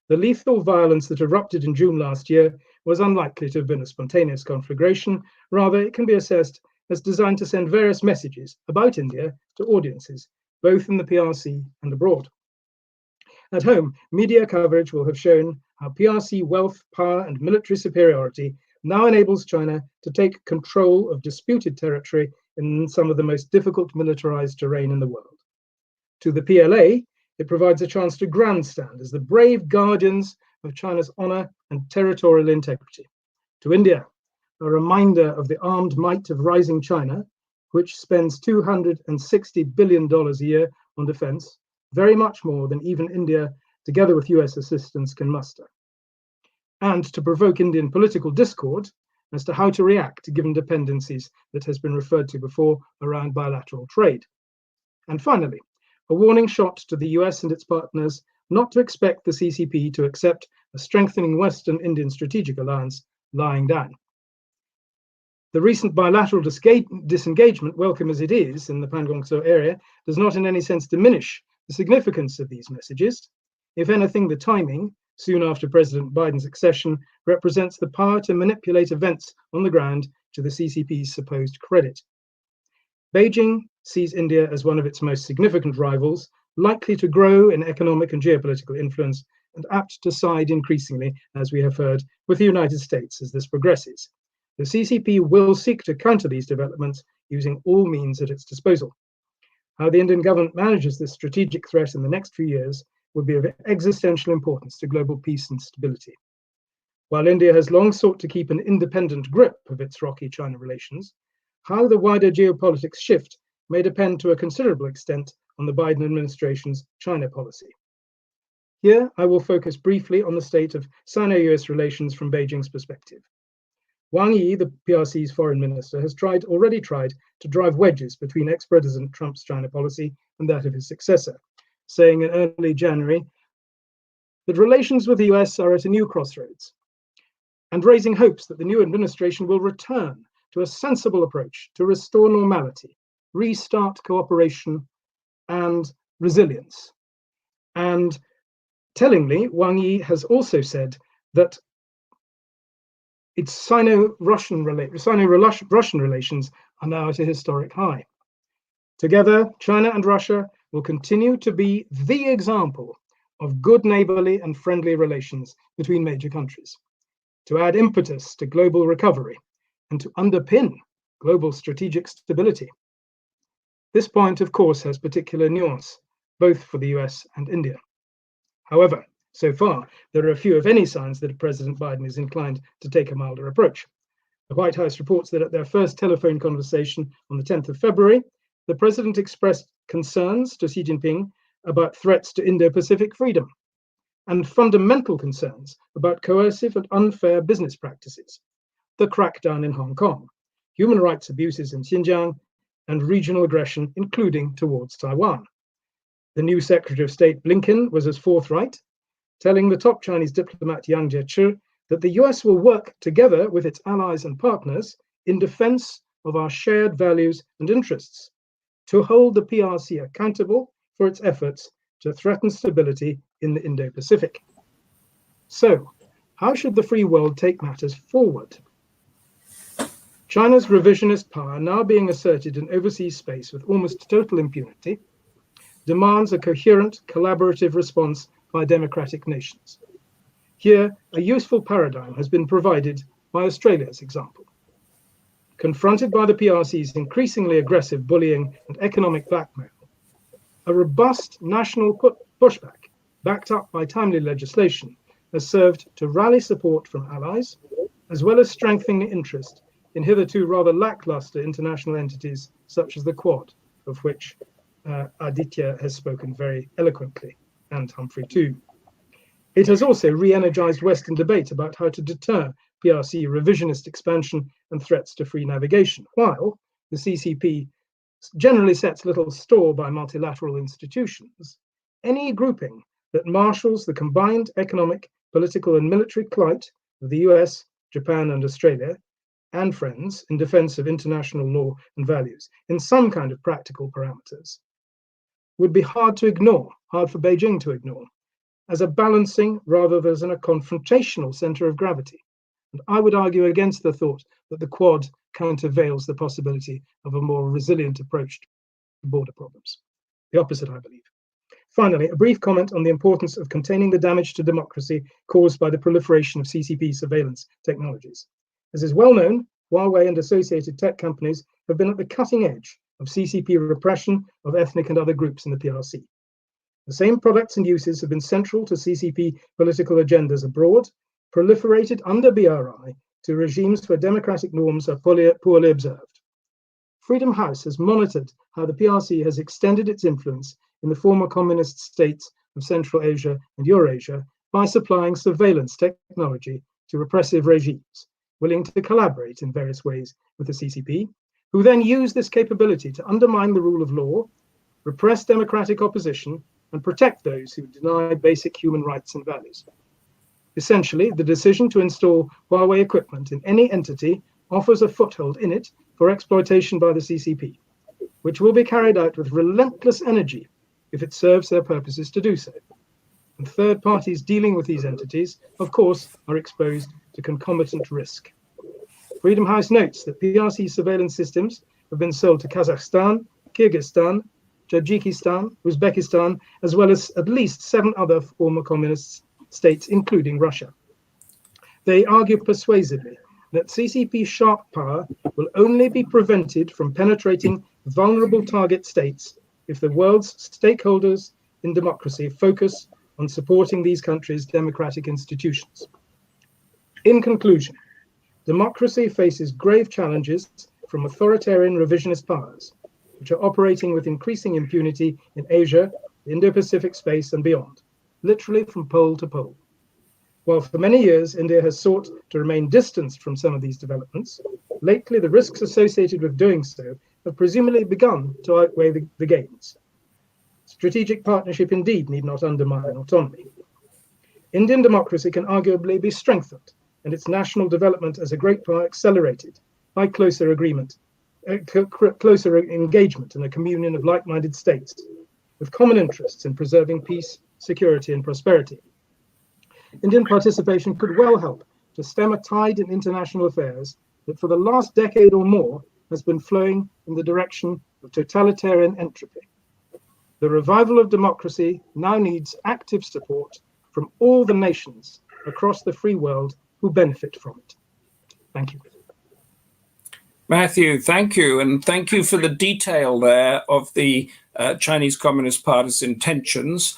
G: The lethal violence that erupted in June last year was unlikely to have been a spontaneous conflagration. Rather, it can be assessed as designed to send various messages about India to audiences, both in the PRC and abroad. At home, media coverage will have shown how PRC wealth, power, and military superiority now enables China to take control of disputed territory in some of the most difficult militarized terrain in the world. To the PLA, it provides a chance to grandstand as the brave guardians of China's honor and territorial integrity. To India, a reminder of the armed might of rising China, which spends $260 billion a year on defense, very much more than even India, together with US assistance, can muster. And to provoke Indian political discord as to how to react given dependencies that has been referred to before around bilateral trade. And finally, a warning shot to the US and its partners not to expect the CCP to accept a strengthening Western-Indian strategic alliance lying down. The recent bilateral disengagement, welcome as it is in the Pangong-Tso area, does not in any sense diminish the significance of these messages. If anything, the timing, soon after President Biden's accession, represents the power to manipulate events on the ground to the CCP's supposed credit. Beijing sees India as one of its most significant rivals, likely to grow in economic and geopolitical influence, and apt to side increasingly, as we have heard, with the United States as this progresses. The CCP will seek to counter these developments using all means at its disposal. How the Indian government manages this strategic threat in the next few years will be of existential importance to global peace and stability. While India has long sought to keep an independent grip of its rocky China relations, how the wider geopolitics shift may depend to a considerable extent on the Biden administration's China policy. Here, I will focus briefly on the state of Sino-US relations from Beijing's perspective. Wang Yi, the PRC's foreign minister, has already tried to drive wedges between ex-President Trump's China policy and that of his successor, saying in early January that relations with the US are at a new crossroads, and raising hopes that the new administration will return to a sensible approach to restore normality, restart cooperation and resilience. And tellingly, Wang Yi has also said that its Sino-Russian relations are now at a historic high. Together, China and Russia will continue to be the example of good neighborly and friendly relations between major countries, to add impetus to global recovery and to underpin global strategic stability. This point, of course, has particular nuance, both for the US and India. However, so far, there are few, if any, signs that President Biden is inclined to take a milder approach. The White House reports that at their first telephone conversation on the 10th of February, the president expressed concerns to Xi Jinping about threats to Indo-Pacific freedom and fundamental concerns about coercive and unfair business practices, the crackdown in Hong Kong, human rights abuses in Xinjiang, and regional aggression, including towards Taiwan. The new Secretary of State Blinken was as forthright, telling the top Chinese diplomat Yang Jiechi that the US will work together with its allies and partners in defense of our shared values and interests, to hold the PRC accountable for its efforts to threaten stability in the Indo-Pacific. So, how should the free world take matters forward? China's revisionist power, now being asserted in overseas space with almost total impunity, demands a coherent, collaborative response by democratic nations. Here, a useful paradigm has been provided by Australia's example. Confronted by the PRC's increasingly aggressive bullying and economic blackmail, a robust national pushback, backed up by timely legislation, has served to rally support from allies, as well as strengthening interest in hitherto rather lackluster international entities such as the Quad, of which Aaditya has spoken very eloquently, and Humphrey too. It has also re-energized Western debate about how to deter PRC revisionist expansion and threats to free navigation, while the CCP generally sets little store by multilateral institutions. Any grouping that marshals the combined economic, political, and military clout of the US, Japan, and Australia, and friends in defense of international law and values in some kind of practical parameters would be hard to ignore, hard for Beijing to ignore, as a balancing rather than a confrontational center of gravity. And I would argue against the thought that the Quad countervails the possibility of a more resilient approach to border problems. The opposite, I believe. Finally, a brief comment on the importance of containing the damage to democracy caused by the proliferation of CCP surveillance technologies. As is well known, Huawei and associated tech companies have been at the cutting edge of CCP repression of ethnic and other groups in the PRC. The same products and uses have been central to CCP political agendas abroad, proliferated under BRI to regimes where democratic norms are poorly observed. Freedom House has monitored how the PRC has extended its influence in the former communist states of Central Asia and Eurasia by supplying surveillance technology to repressive regimes willing to collaborate in various ways with the CCP, who then use this capability to undermine the rule of law, repress democratic opposition, and protect those who deny basic human rights and values. Essentially, the decision to install Huawei equipment in any entity offers a foothold in it for exploitation by the CCP, which will be carried out with relentless energy if it serves their purposes to do so. And third parties dealing with these entities, of course, are exposed to concomitant risk. Freedom House notes that PRC surveillance systems have been sold to Kazakhstan, Kyrgyzstan, Tajikistan, Uzbekistan, as well as at least 7 other former communist states, including Russia. They argue persuasively that CCP sharp power will only be prevented from penetrating vulnerable target states if the world's stakeholders in democracy focus on supporting these countries' democratic institutions. In conclusion, democracy faces grave challenges from authoritarian revisionist powers, which are operating with increasing impunity in Asia, the Indo-Pacific space and beyond, literally from pole to pole. While for many years India has sought to remain distanced from some of these developments, lately the risks associated with doing so have presumably begun to outweigh the gains. Strategic partnership indeed need not undermine autonomy. Indian democracy can arguably be strengthened and its national development as a great power accelerated by closer engagement in a communion of like-minded states with common interests in preserving peace, security, and prosperity. Indian participation could well help to stem a tide in international affairs that for the last decade or more has been flowing in the direction of totalitarian entropy. The revival of democracy now needs active support from all the nations across the free world who benefit from it. Thank you.
D: Matthew, thank you. And thank you for the detail there of the Chinese Communist Party's intentions.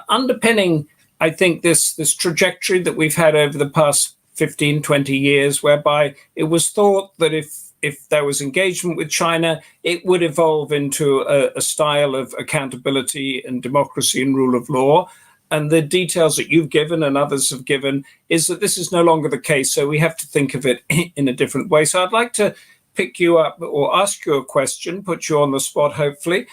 D: Underpinning, I think, this trajectory that we've had over the past 15, 20 years, whereby it was thought that if there was engagement with China, it would evolve into a style of accountability and democracy and rule of law. And the details that you've given and others have given is that this is no longer the case. So we have to think of it in a different way. So I'd like to pick you up or ask you a question, put you on the spot, hopefully,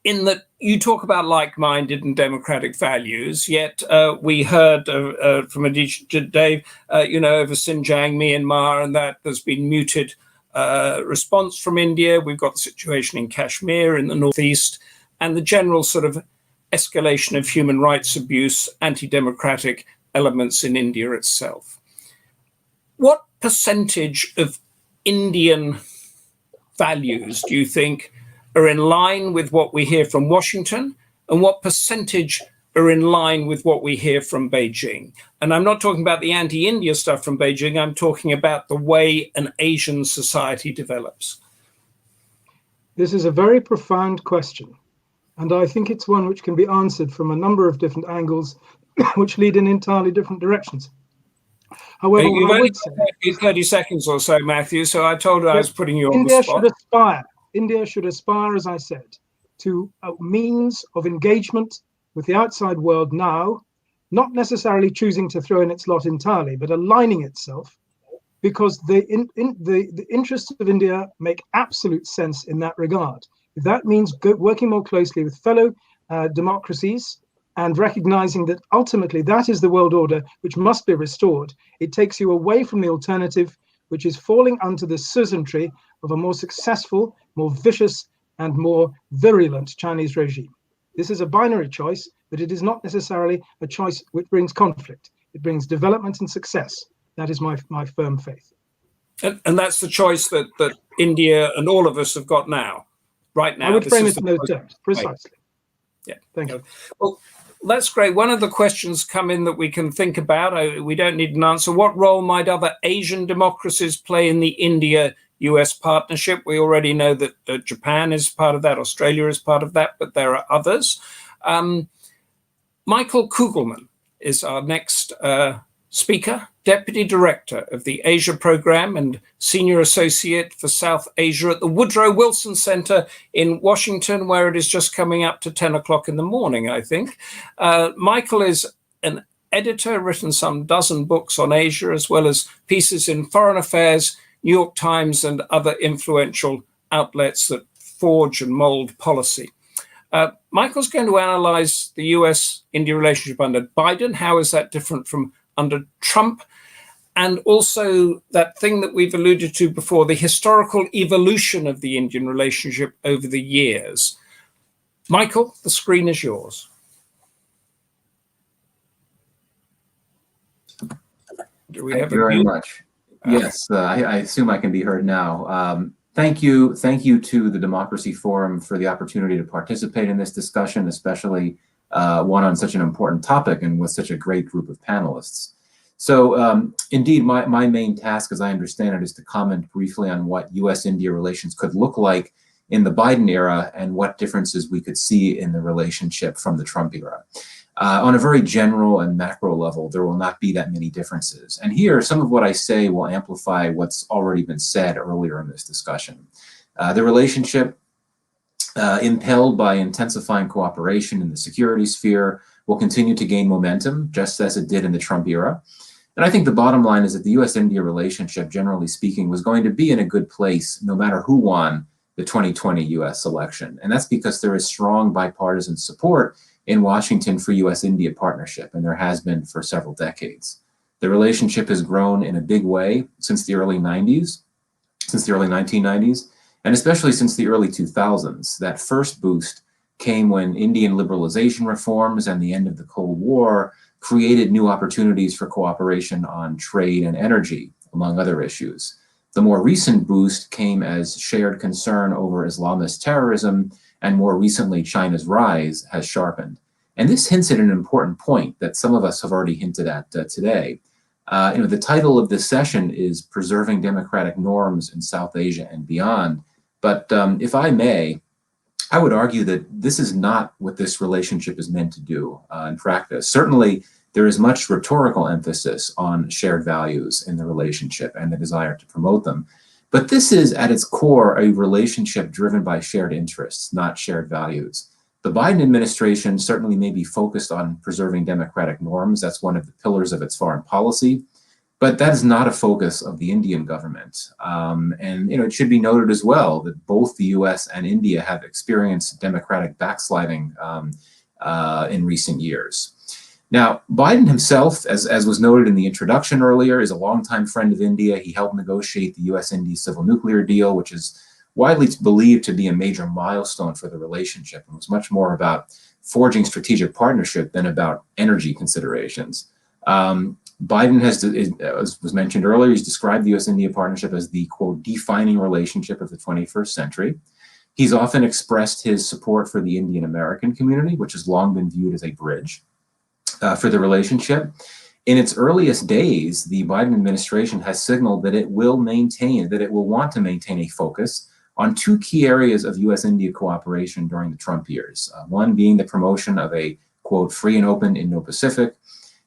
D: in that you talk about like-minded and democratic values, yet we heard from Aaditya today, over Xinjiang, Myanmar, and that there's been muted response from India. We've got the situation in Kashmir in the northeast, and the general sort of escalation of human rights abuse, anti-democratic elements in India itself. What percentage of Indian values do you think are in line with what we hear from Washington, and what percentage are in line with what we hear from Beijing? And I'm not talking about the anti-India stuff from Beijing, I'm talking about the way an Asian society develops.
G: This is a very profound question, and I think it's one which can be answered from a number of different angles, which lead in entirely different directions. However,
D: you've only got 30 seconds or so, Matthew, so I told her I was putting you on the spot.
G: India should aspire, as I said, to a means of engagement with the outside world now, not necessarily choosing to throw in its lot entirely, but aligning itself, because the interests of India make absolute sense in that regard. If that means working more closely with fellow democracies and recognizing that ultimately that is the world order which must be restored, it takes you away from the alternative, which is falling under the suzerainty of a more successful, more vicious, and more virulent Chinese regime. This is a binary choice, but it is not necessarily a choice which brings conflict. It brings development and success. That is my firm faith.
D: And that's the choice that India and all of us have got now, right now.
G: I would frame it in those terms, precisely.
D: Yeah,
G: thank you.
D: Well, that's great. One of the questions come in that we can think about, we don't need an answer. What role might other Asian democracies play in the US partnership. We already know that Japan is part of that, Australia is part of that, but there are others. Michael Kugelman is our next speaker, Deputy Director of the Asia Program and Senior Associate for South Asia at the Woodrow Wilson Center in Washington, where it is just coming up to 10 o'clock in the morning, I think. Michael is an editor, written some dozen books on Asia, as well as pieces in Foreign Affairs, New York Times, and other influential outlets that forge and mold policy. Michael's going to analyze the US-India relationship under Biden. How is that different from under Trump? And also that thing that we've alluded to before, the historical evolution of the Indian relationship over the years. Michael, the screen is yours. Do we
H: Thank you very much. Yes, I assume I can be heard now. Thank you to the Democracy Forum for the opportunity to participate in this discussion, especially one on such an important topic and with such a great group of panelists. So indeed, my main task, as I understand it, is to comment briefly on what US-India relations could look like in the Biden era and what differences we could see in the relationship from the Trump era. On a very general and macro level, there will not be that many differences. And here, some of what I say will amplify what's already been said earlier in this discussion. The relationship, impelled by intensifying cooperation in the security sphere, will continue to gain momentum, just as it did in the Trump era. And I think the bottom line is that the US-India relationship, generally speaking, was going to be in a good place no matter who won the 2020 US election. And that's because there is strong bipartisan support in Washington for US-India partnership, and there has been for several decades. The relationship has grown in a big way since the early 90s, since the early 1990s, and especially since the early 2000s. That first boost came when Indian liberalization reforms and the end of the Cold War created new opportunities for cooperation on trade and energy, among other issues. The more recent boost came as shared concern over Islamist terrorism, and more recently, China's rise has sharpened. And this hints at an important point that some of us have already hinted at today. The title of this session is Preserving Democratic Norms in South Asia and Beyond. But if I may, I would argue that this is not what this relationship is meant to do in practice. Certainly, there is much rhetorical emphasis on shared values in the relationship and the desire to promote them. But this is, at its core, a relationship driven by shared interests, not shared values. The Biden administration certainly may be focused on preserving democratic norms. That's one of the pillars of its foreign policy. But that is not a focus of the Indian government. And it should be noted as well that both the US and India have experienced democratic backsliding in recent years. Now, Biden himself, as was noted in the introduction earlier, is a longtime friend of India. He helped negotiate the US-India civil nuclear deal, which is widely believed to be a major milestone for the relationship and was much more about forging strategic partnership than about energy considerations. Biden has, as was mentioned earlier, he's described the US-India partnership as the, quote, defining relationship of the 21st century. He's often expressed his support for the Indian American community, which has long been viewed as a bridge for the relationship. In its earliest days, the Biden administration has signaled that it will want to maintain a focus on two key areas of US-India cooperation during the Trump years. One being the promotion of a, quote, free and open Indo-Pacific,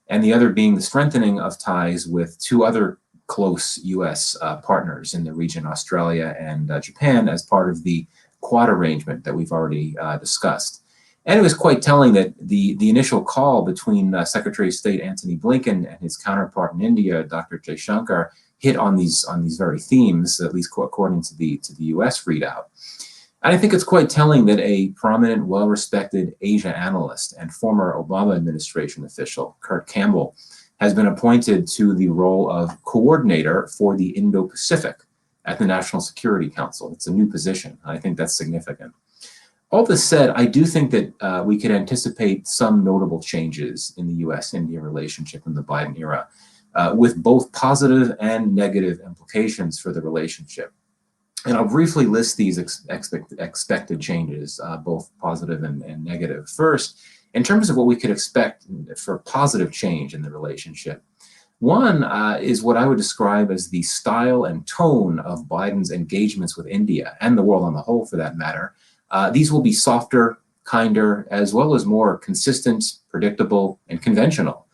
H: and the other being the strengthening of ties with two other close US partners in the region, Australia and Japan, as part of the Quad arrangement that we've already discussed. And it was quite telling that the initial call between Secretary of State Antony Blinken and his counterpart in India, Dr. Jaishankar, hit on these very themes, at least according to the US readout. And I think it's quite telling that a prominent, well-respected Asia analyst and former Obama administration official, Kurt Campbell, has been appointed to the role of coordinator for the Indo-Pacific at the National Security Council. It's a new position. I think that's significant. All this said, I do think that we could anticipate some notable changes in the US-India relationship in the Biden era, with both positive and negative implications for the relationship. And I'll briefly list these expected changes, both positive and negative. First, in terms of what we could expect for positive change in the relationship, One is what I would describe as the style and tone of Biden's engagements with India, and the world on the whole for that matter. These will be softer, kinder, as well as more consistent, predictable, and conventional.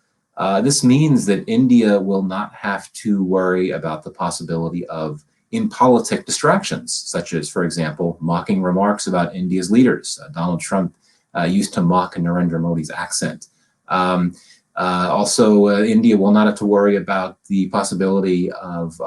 H: This means that India will not have to worry about the possibility of impolitic distractions, such as, for example, mocking remarks about India's leaders. Donald Trump used to mock Narendra Modi's accent. India will not have to worry about the possibility of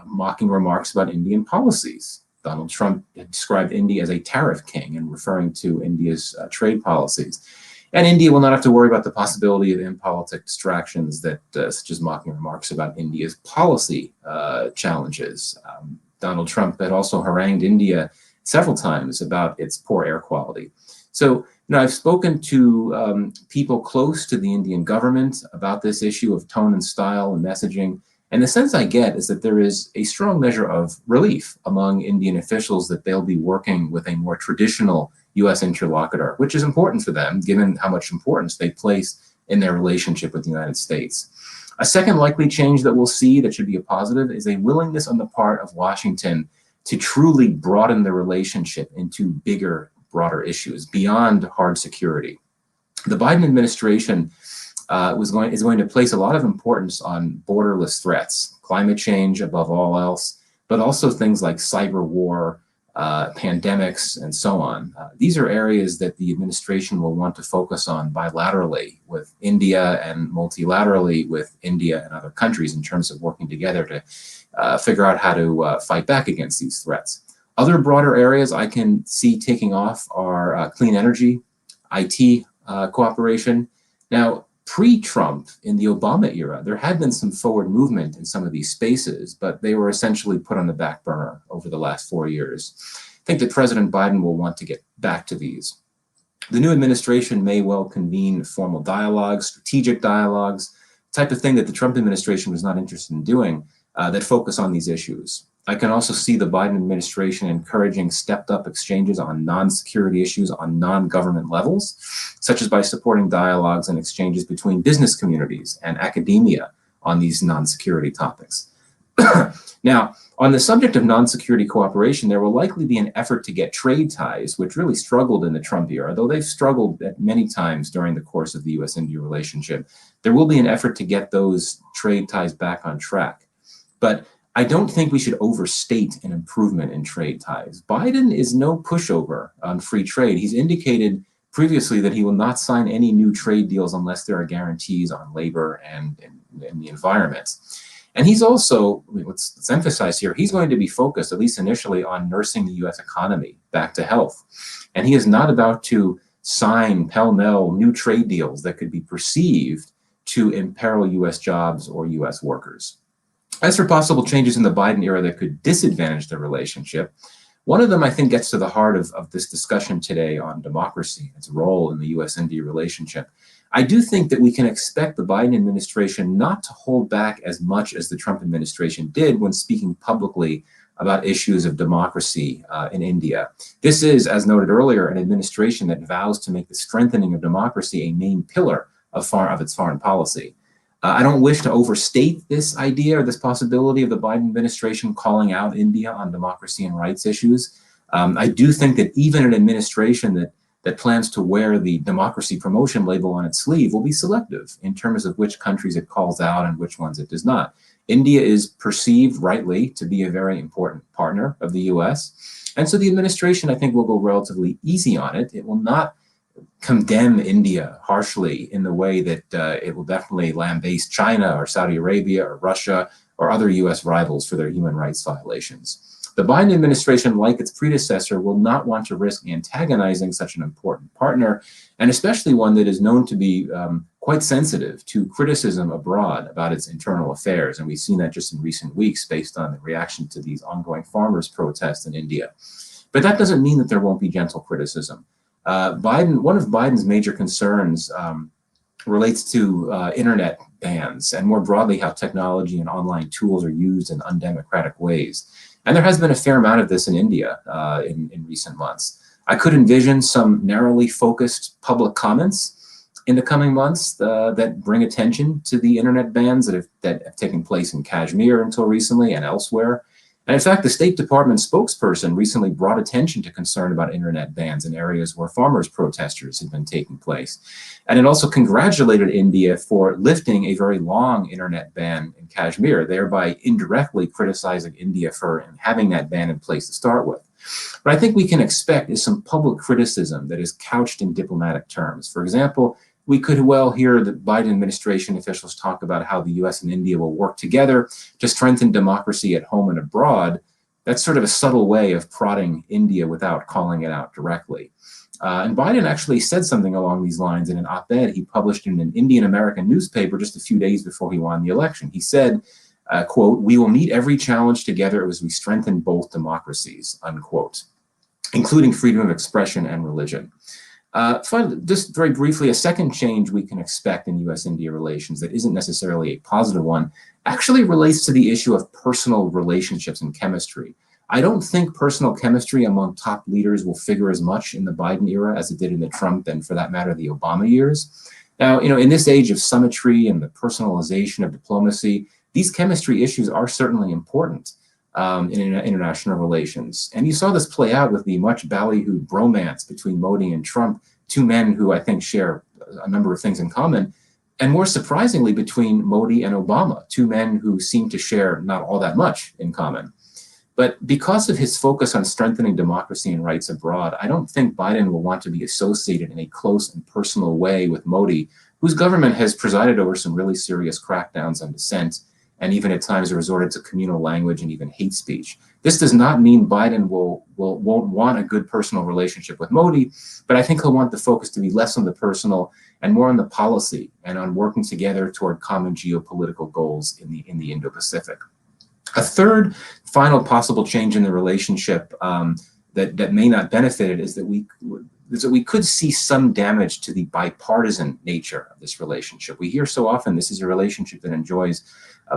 H: mocking remarks about Indian policies. Donald Trump described India as a tariff king and referring to India's trade policies. And India will not have to worry about the possibility of impolitic distractions that, such as mocking remarks about India's policy challenges. Donald Trump had also harangued India several times about its poor air quality. So, I've spoken to people close to the Indian government about this issue of tone and style and messaging. And the sense I get is that there is a strong measure of relief among Indian officials that they'll be working with a more traditional U.S. interlocutor, which is important for them, given how much importance they place in their relationship with the United States. A second likely change that we'll see that should be a positive is a willingness on the part of Washington to truly broaden the relationship into bigger, broader issues beyond hard security. The Biden administration is going to place a lot of importance on borderless threats, climate change above all else, but also things like cyber war, pandemics, and so on. These are areas that the administration will want to focus on bilaterally with India and multilaterally with India and other countries in terms of working together to figure out how to fight back against these threats. Other broader areas I can see taking off are clean energy, IT cooperation. Now, pre-Trump, in the Obama era, there had been some forward movement in some of these spaces, but they were essentially put on the back burner over the last 4 years. I think that President Biden will want to get back to these. The new administration may well convene formal dialogues, strategic dialogues, type of thing that the Trump administration was not interested in doing, that focus on these issues. I can also see the Biden administration encouraging stepped-up exchanges on non-security issues on non-government levels, such as by supporting dialogues and exchanges between business communities and academia on these non-security topics. Now, on the subject of non-security cooperation, there will likely be an effort to get trade ties, which really struggled in the Trump era, though they've struggled at many times during the course of the U.S.-India relationship. There will be an effort to get those trade ties back on track. But I don't think we should overstate an improvement in trade ties. Biden is no pushover on free trade. He's indicated previously that he will not sign any new trade deals unless there are guarantees on labor and the environment. And he's also, let's emphasize here, he's going to be focused, at least initially, on nursing the U.S. economy back to health. And he is not about to sign pell-mell new trade deals that could be perceived to imperil U.S. jobs or U.S. workers. As for possible changes in the Biden era that could disadvantage the relationship, one of them I think gets to the heart of this discussion today on democracy, its role in the U.S.-India relationship. I do think that we can expect the Biden administration not to hold back as much as the Trump administration did when speaking publicly about issues of democracy in India. This is, as noted earlier, an administration that vows to make the strengthening of democracy a main pillar of its foreign policy. I don't wish to overstate this idea or this possibility of the Biden administration calling out India on democracy and rights issues. I do think that even an administration that plans to wear the democracy promotion label on its sleeve will be selective in terms of which countries it calls out and which ones it does not. India is perceived rightly to be a very important partner of the US. And so the administration, I think, will go relatively easy on it. It will not condemn India harshly in the way that it will definitely lambaste China or Saudi Arabia or Russia or other US rivals for their human rights violations. The Biden administration, like its predecessor, will not want to risk antagonizing such an important partner, and especially one that is known to be quite sensitive to criticism abroad about its internal affairs. And we've seen that just in recent weeks based on the reaction to these ongoing farmers' protests in India. But that doesn't mean that there won't be gentle criticism. One of Biden's major concerns relates to internet bans and more broadly how technology and online tools are used in undemocratic ways. And there has been a fair amount of this in India in recent months. I could envision some narrowly focused public comments in the coming months that bring attention to the internet bans that have taken place in Kashmir until recently and elsewhere. And in fact, the State Department spokesperson recently brought attention to concern about internet bans in areas where farmers' protesters had been taking place. And it also congratulated India for lifting a very long internet ban in Kashmir, thereby indirectly criticizing India for having that ban in place to start with. What I think we can expect is some public criticism that is couched in diplomatic terms. For example, we could well hear the Biden administration officials talk about how the US and India will work together to strengthen democracy at home and abroad. That's sort of a subtle way of prodding India without calling it out directly. And Biden actually said something along these lines in an op-ed he published in an Indian American newspaper just a few days before he won the election. He said, quote, "We will meet every challenge together as we strengthen both democracies," unquote, including freedom of expression and religion. Finally, just very briefly, a second change we can expect in US-India relations that isn't necessarily a positive one actually relates to the issue of personal relationships and chemistry. I don't think personal chemistry among top leaders will figure as much in the Biden era as it did in the Trump and, for that matter, the Obama years. Now, in this age of symmetry and the personalization of diplomacy, these chemistry issues are certainly important in international relations. And you saw this play out with the much ballyhooed bromance between Modi and Trump, two men who I think share a number of things in common. And more surprisingly, between Modi and Obama, two men who seem to share not all that much in common. But because of his focus on strengthening democracy and rights abroad, I don't think Biden will want to be associated in a close and personal way with Modi, whose government has presided over some really serious crackdowns on dissent, and even at times resorted to communal language and even hate speech. This does not mean Biden won't want a good personal relationship with Modi, but I think he'll want the focus to be less on the personal and more on the policy and on working together toward common geopolitical goals in the Indo-Pacific. A third final possible change in the relationship that may not benefit it is that we could see some damage to the bipartisan nature of this relationship. We hear so often this is a relationship that enjoys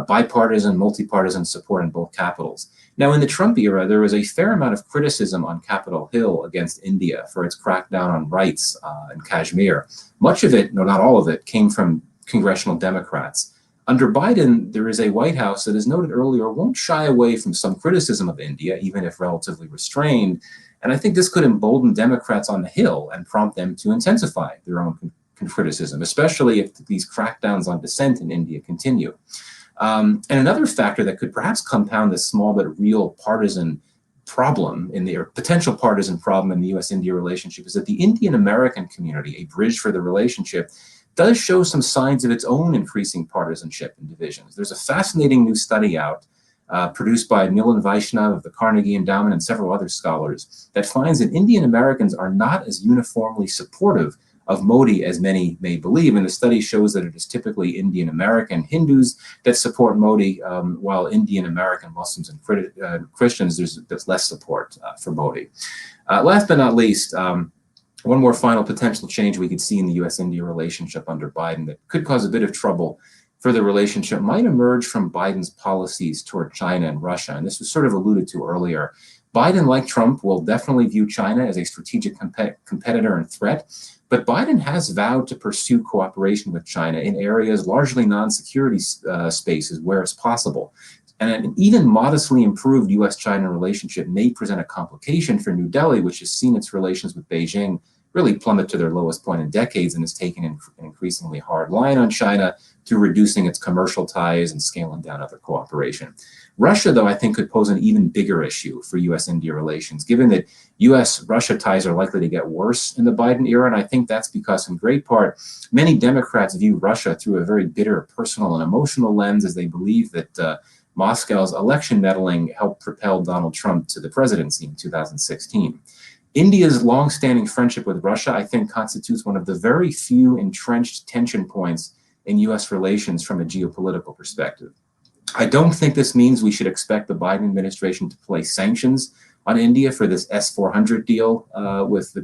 H: bipartisan, multi-partisan support in both capitals. Now, in the Trump era, there was a fair amount of criticism on Capitol Hill against India for its crackdown on rights in Kashmir. Much of it, no, not all of it, came from congressional Democrats. Under Biden, there is a White House that, as noted earlier, won't shy away from some criticism of India, even if relatively restrained. And I think this could embolden Democrats on the Hill and prompt them to intensify their own criticism, especially if these crackdowns on dissent in India continue. And another factor that could perhaps compound this small but real partisan problem or potential partisan problem in the US-India relationship is that the Indian-American community, a bridge for the relationship, does show some signs of its own increasing partisanship and divisions. There's a fascinating new study out produced by Milan Vaishnav of the Carnegie Endowment and several other scholars that finds that Indian Americans are not as uniformly supportive of Modi as many may believe. And the study shows that it is typically Indian American Hindus that support Modi, while Indian American Muslims and Christians, there's less support for Modi. Last but not least, one more final potential change we could see in the US-India relationship under Biden that could cause a bit of trouble for the relationship might emerge from Biden's policies toward China and Russia. And this was sort of alluded to earlier. Biden, like Trump, will definitely view China as a strategic competitor and threat, but Biden has vowed to pursue cooperation with China in areas largely non-security spaces where it's possible. And an even modestly improved US-China relationship may present a complication for New Delhi, which has seen its relations with Beijing really plummet to their lowest point in decades and has taken an increasingly hard line on China through reducing its commercial ties and scaling down other cooperation. Russia, though, I think could pose an even bigger issue for US-India relations, given that US-Russia ties are likely to get worse in the Biden era. And I think that's because, in great part, many Democrats view Russia through a very bitter personal and emotional lens, as they believe that Moscow's election meddling helped propel Donald Trump to the presidency in 2016. India's longstanding friendship with Russia, I think, constitutes one of the very few entrenched tension points in US relations from a geopolitical perspective. I don't think this means we should expect the Biden administration to place sanctions on India for this S-400 deal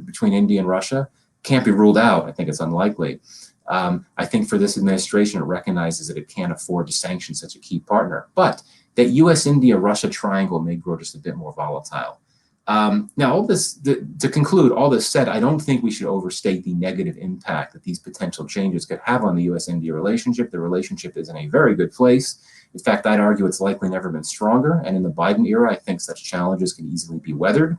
H: between India and Russia. Can't be ruled out. I think it's unlikely. I think for this administration, it recognizes that it can't afford to sanction such a key partner, but that US-India-Russia triangle may grow just a bit more volatile. Now, all this, to conclude, all this said, I don't think we should overstate the negative impact that these potential changes could have on the U.S.-India relationship. The relationship is in a very good place. In fact, I'd argue it's likely never been stronger. And in the Biden era, I think such challenges can easily be weathered.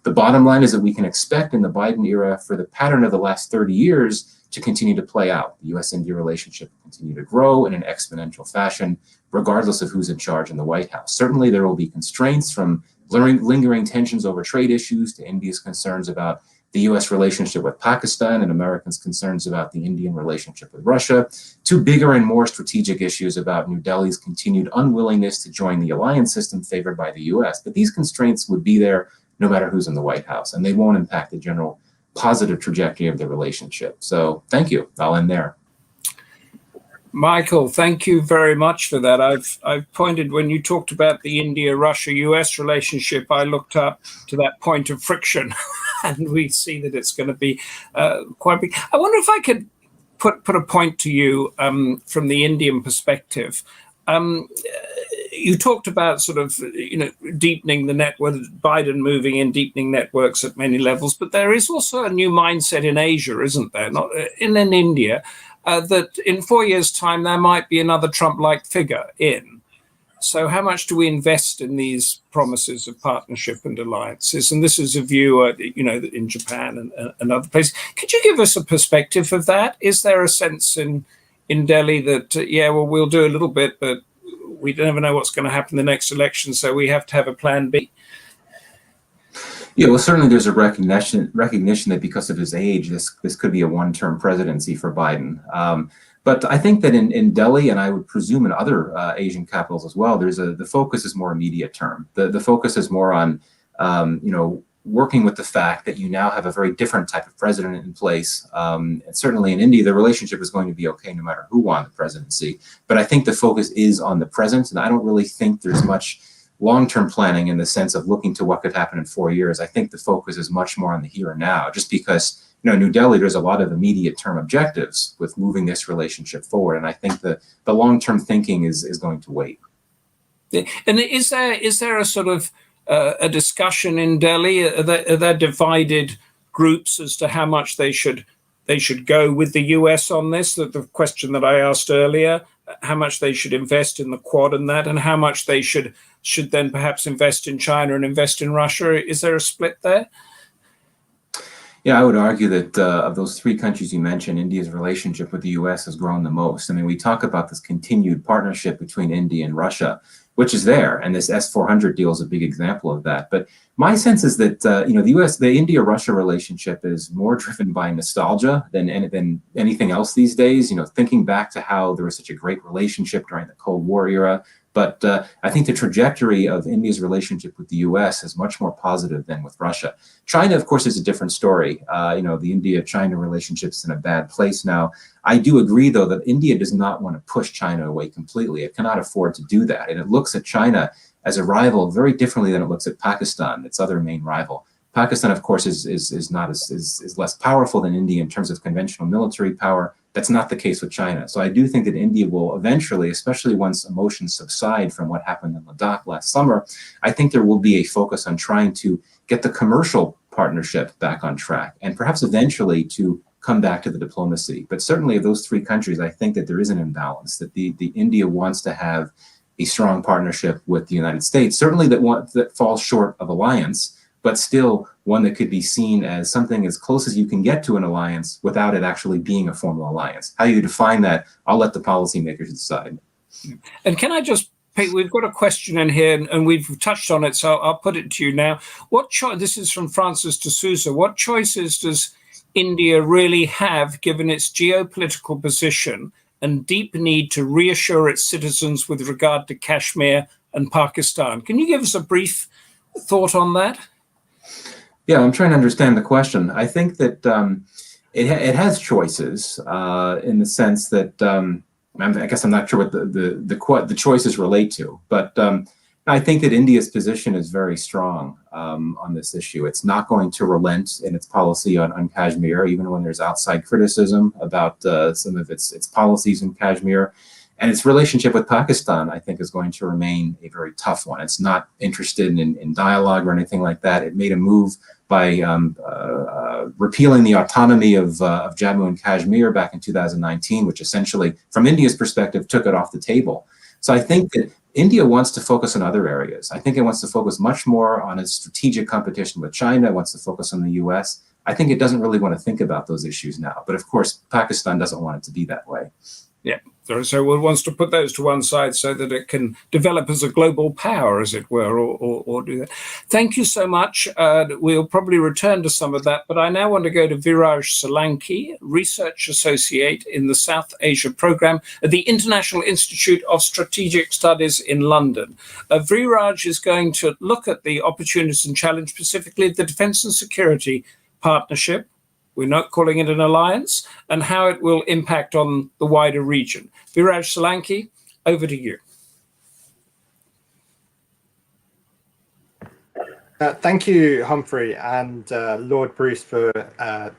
H: The bottom line is that we can expect in the Biden era for the pattern of the last 30 years to continue to play out. The U.S.-India relationship will continue to grow in an exponential fashion, regardless of who's in charge in the White House. Certainly, there will be constraints from lingering tensions over trade issues to India's concerns about the U.S. relationship with Pakistan and Americans' concerns about the Indian relationship with Russia, to bigger and more strategic issues about New Delhi's continued unwillingness to join the alliance system favored by the U.S. But these constraints would be there no matter who's in the White House, and they won't impact the general positive trajectory of the relationship. So thank you. I'll end there.
D: Michael, thank you very much for that. I've pointed, when you talked about the India-Russia-US relationship, I looked up to that point of friction, and we see that it's going to be quite big. I wonder if I could put a point to you from the Indian perspective. You talked about sort of, deepening the network, Biden moving in, deepening networks at many levels, but there is also a new mindset in Asia, isn't there? Not in India. That in 4 years' time, there might be another Trump-like figure in. So how much do we invest in these promises of partnership and alliances? And this is a view, in Japan and other places. Could you give us a perspective of that? Is there a sense in Delhi that, we'll do a little bit, but we never know what's going to happen in the next election, so we have to have a plan B?
H: Yeah, well, certainly there's a recognition that because of his age, this could be a one-term presidency for Biden. But I think that in Delhi, and I would presume in other Asian capitals as well, the focus is more immediate term. The focus is more on, working with the fact that you now have a very different type of president in place. And certainly in India, the relationship is going to be okay no matter who won the presidency. But I think the focus is on the present, and I don't really think there's much long-term planning in the sense of looking to what could happen in 4 years. I think the focus is much more on the here and now, just because, New Delhi, there's a lot of immediate term objectives with moving this relationship forward. And I think the long-term thinking is going to wait.
D: And is there a sort of a discussion in Delhi? Are there divided groups as to how much they should go with the US on this? The question that I asked earlier, how much they should invest in the Quad and that, and how much they should then perhaps invest in China and invest in Russia. Is there a split there?
H: Yeah, I would argue that of those three countries you mentioned, India's relationship with the U.S. has grown the most. I mean, we talk about this continued partnership between India and Russia, which is there, and this S-400 deal is a big example of that. But my sense is that the India-Russia relationship is more driven by nostalgia than anything else these days. Thinking back to how there was such a great relationship during the Cold War era. But I think the trajectory of India's relationship with the U.S. is much more positive than with Russia. China, of course, is a different story. The India-China relationship is in a bad place now. I do agree, though, that India does not want to push China away completely. It cannot afford to do that. And it looks at China as a rival very differently than it looks at Pakistan, its other main rival. Pakistan, of course, is less powerful than India in terms of conventional military power. That's not the case with China. So I do think that India will eventually, especially once emotions subside from what happened in Ladakh last summer, I think there will be a focus on trying to get the commercial partnership back on track and perhaps eventually to come back to the diplomacy. But certainly of those three countries, I think that there is an imbalance, that the India wants to have a strong partnership with the United States, certainly that falls short of alliance, but still one that could be seen as something as close as you can get to an alliance without it actually being a formal alliance. How you define that, I'll let the policymakers decide.
D: And can I just pick, we've got a question in here and we've touched on it, so I'll put it to you now. This is from Francis de Souza. What choices does India really have given its geopolitical position and deep need to reassure its citizens with regard to Kashmir and Pakistan? Can you give us a brief thought on that?
H: Yeah, I'm trying to understand the question. I think that it has choices in the sense that I guess I'm not sure what the choices relate to, but I think that India's position is very strong on this issue. It's not going to relent in its policy on Kashmir, even when there's outside criticism about some of its policies in Kashmir. And its relationship with Pakistan, I think, is going to remain a very tough one. It's not interested in dialogue or anything like that. It made a move by repealing the autonomy of Jammu and Kashmir back in 2019, which essentially, from India's perspective, took it off the table. So I think that India wants to focus on other areas. I think it wants to focus much more on its strategic competition with China. It wants to focus on the US. I think it doesn't really want to think about those issues now. But of course, Pakistan doesn't want it to be that way.
D: Yeah, so it wants to put those to one side so that it can develop as a global power, as it were, or do that. Thank you so much. We'll probably return to some of that, but I now want to go to Viraj Solanki, Research Associate in the South Asia Program at the International Institute of Strategic Studies in London. Viraj is going to look at the opportunities and challenge, specifically the defense and security partnership. We're not calling it an alliance, and how it will impact on the wider region. Viraj Solanki, over to you.
I: Thank you, Humphrey and Lord Bruce, for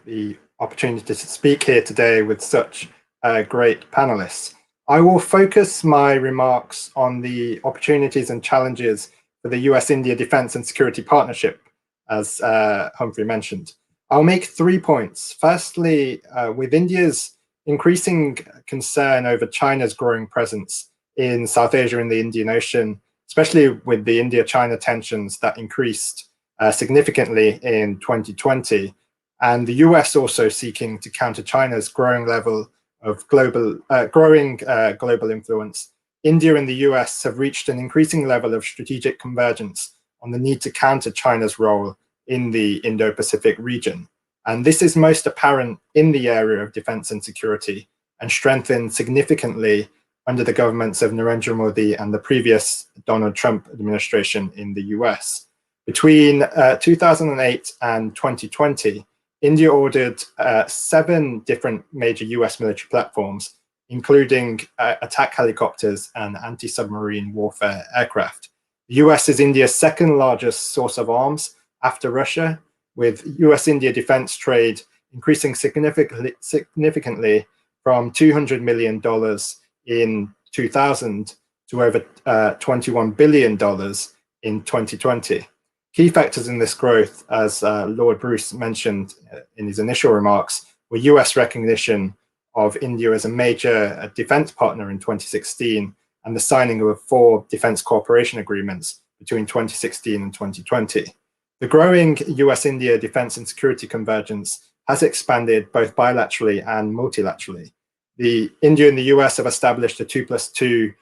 I: the opportunity to speak here today with such great panelists. I will focus my remarks on the opportunities and challenges for the US-India Defense and Security Partnership, as Humphrey mentioned. I'll make 3 points. Firstly, with India's increasing concern over China's growing presence in South Asia and the Indian Ocean, especially with the India-China tensions that increased significantly in 2020, and the US also seeking to counter China's growing level of global influence, India and the US have reached an increasing level of strategic convergence on the need to counter China's role in the Indo-Pacific region. And this is most apparent in the area of defense and security, and strengthened significantly under the governments of Narendra Modi and the previous Donald Trump administration in the US. Between 2008 and 2020, India ordered 7 different major US military platforms, including attack helicopters and anti-submarine warfare aircraft. The US is India's second largest source of arms after Russia, with US-India defense trade increasing significantly from $200 million in 2000 to over $21 billion in 2020. Key factors in this growth, as Lord Bruce mentioned in his initial remarks, were US recognition of India as a major defense partner in 2016 and the signing of 4 defense cooperation agreements between 2016 and 2020. The growing US-India defense and security convergence has expanded both bilaterally and multilaterally. India and the US have established a 2+2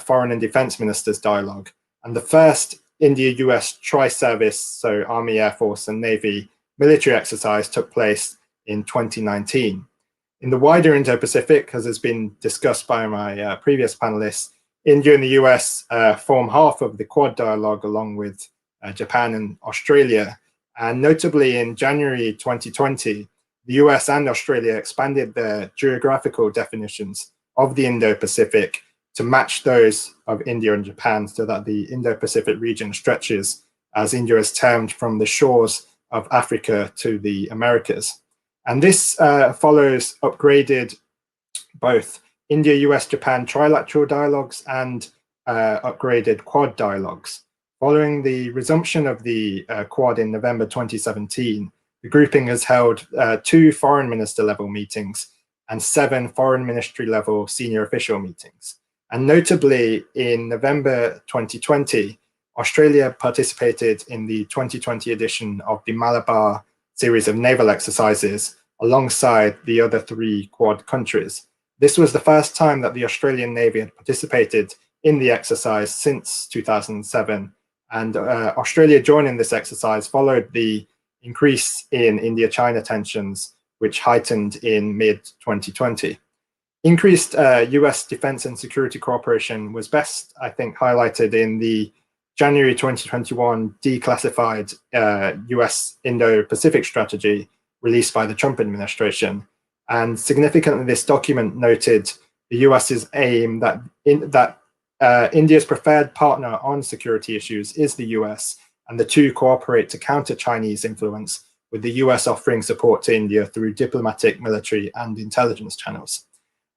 I: foreign and defense ministers dialogue, and the first India-US tri-service, so Army, Air Force, and Navy military exercise took place in 2019. In the wider Indo-Pacific, as has been discussed by my previous panelists, India and the US form half of the Quad dialogue along with Japan and Australia. And notably in January 2020, the US and Australia expanded their geographical definitions of the Indo-Pacific to match those of India and Japan, so that the Indo-Pacific region stretches, as India is termed, from the shores of Africa to the Americas. And this follows upgraded both India, US, Japan trilateral dialogues and upgraded Quad dialogues. Following the resumption of the Quad in November 2017, the grouping has held 2 foreign minister level meetings and 7 foreign ministry level senior official meetings. And notably in November 2020, Australia participated in the 2020 edition of the Malabar series of naval exercises alongside the other 3 Quad countries. This was the first time that the Australian Navy had participated in the exercise since 2007. And Australia joining this exercise followed the increase in India-China tensions, which heightened in mid-2020. Increased US defense and security cooperation was best, I think, highlighted in the January 2021 declassified US Indo-Pacific strategy released by the Trump administration. And significantly, this document noted the US's aim that India's preferred partner on security issues is the US, and the two cooperate to counter Chinese influence, with the US offering support to India through diplomatic, military, and intelligence channels.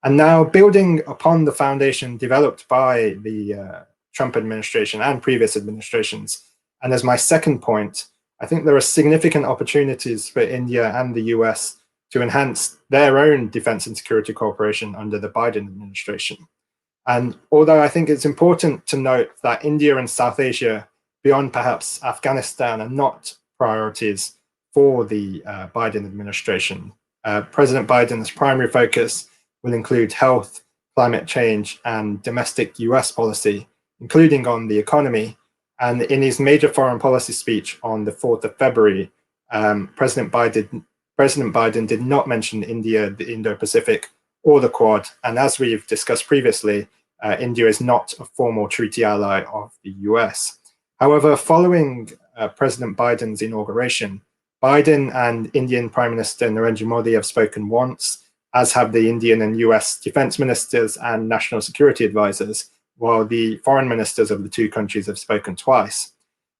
I: And now, building upon the foundation developed by the Trump administration and previous administrations, and as my second point, I think there are significant opportunities for India and the US to enhance their own defense and security cooperation under the Biden administration. And although I think it's important to note that India and South Asia, beyond perhaps Afghanistan, are not priorities for the Biden administration. President Biden's primary focus will include health, climate change, and domestic US policy, including on the economy. And in his major foreign policy speech on the 4th of February, President Biden did not mention India, the Indo-Pacific, or the Quad. And as we've discussed previously, India is not a formal treaty ally of the US. However, following President Biden's inauguration, Biden and Indian Prime Minister Narendra Modi have spoken once, as have the Indian and US defense ministers and national security advisors, while the foreign ministers of the two countries have spoken twice.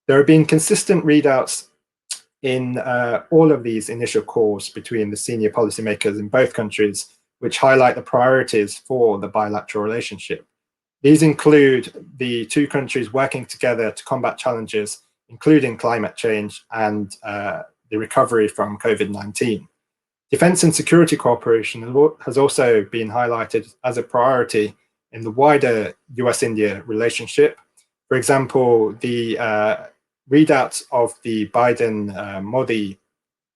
I: There have been consistent readouts in all of these initial calls between the senior policymakers in both countries, which highlight the priorities for the bilateral relationship. These include the two countries working together to combat challenges, including climate change and the recovery from COVID-19. Defense and security cooperation has also been highlighted as a priority in the wider US-India relationship. For example, the readouts of the Biden-Modi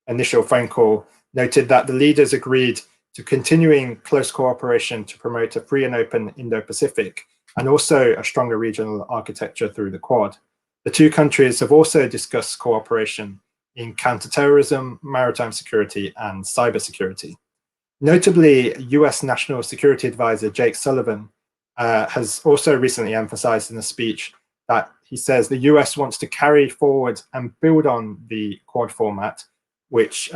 I: initial phone call noted that the leaders agreed to continuing close cooperation to promote a free and open Indo-Pacific and also a stronger regional architecture through the Quad. The two countries have also discussed cooperation in counterterrorism, maritime security, and cybersecurity. Notably, US National Security Advisor Jake Sullivan has also recently emphasized in a speech that he says the US wants to carry forward and build on the Quad format, which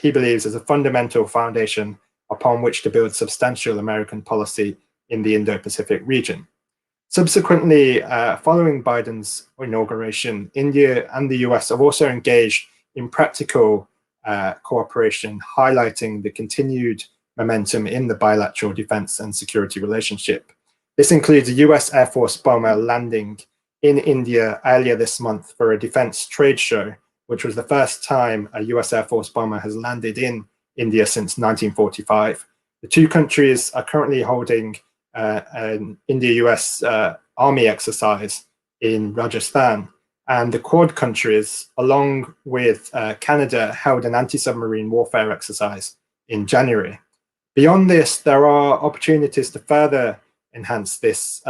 I: he believes is a fundamental foundation upon which to build substantial American policy in the Indo-Pacific region. Subsequently, following Biden's inauguration, India and the US have also engaged in practical cooperation, highlighting the continued momentum in the bilateral defense and security relationship. This includes a US Air Force bomber landing in India earlier this month for a defense trade show, which was the first time a US Air Force bomber has landed in India since 1945. The two countries are currently holding an India-US Army exercise in Rajasthan, and the Quad countries, along with Canada, held an anti-submarine warfare exercise in January. Beyond this, there are opportunities to further enhance this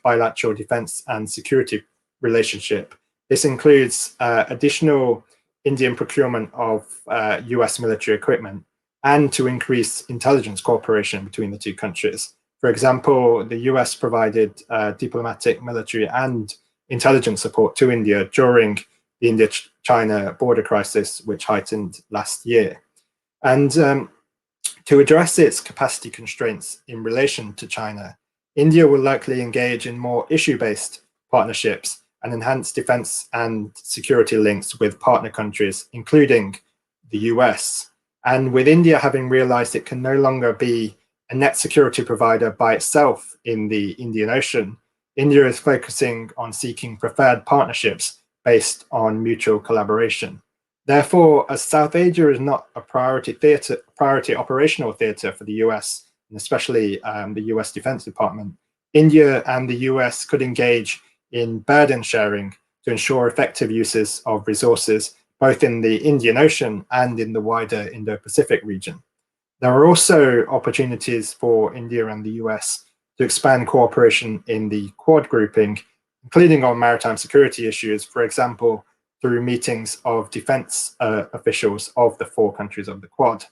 I: bilateral defense and security relationship. This includes additional Indian procurement of US military equipment and to increase intelligence cooperation between the two countries. For example, the US provided diplomatic, military, and intelligence support to India during the India-China border crisis, which heightened last year. And to address its capacity constraints in relation to China, India will likely engage in more issue-based partnerships and enhance defense and security links with partner countries, including the US. And with India having realized it can no longer be a net security provider by itself in the Indian Ocean, India is focusing on seeking preferred partnerships based on mutual collaboration. Therefore, as South Asia is not a priority operational theater for the US, and especially the US Defense Department, India and the US could engage in burden sharing to ensure effective uses of resources, both in the Indian Ocean and in the wider Indo-Pacific region. There are also opportunities for India and the US to expand cooperation in the Quad grouping, including on maritime security issues, for example, through meetings of defense officials of the four countries of the Quad.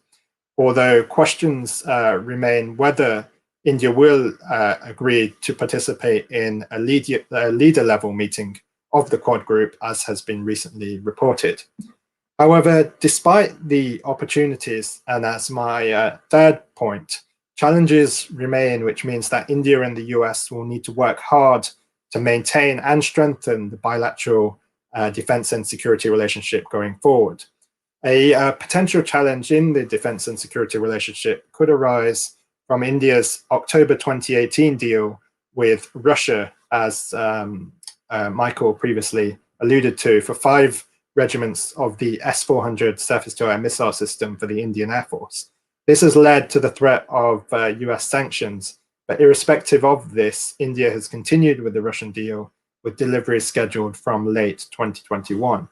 I: Although questions remain whether India will agree to participate in a leader-level meeting of the Quad group, as has been recently reported. However, despite the opportunities, and as my third point, challenges remain, which means that India and the US will need to work hard to maintain and strengthen the bilateral defense and security relationship going forward. A potential challenge in the defense and security relationship could arise from India's October 2018 deal with Russia, as Michael previously alluded to, for 5 regiments of the S-400 surface-to-air missile system for the Indian Air Force. This has led to the threat of US sanctions, but irrespective of this, India has continued with the Russian deal, with deliveries scheduled from late 2021.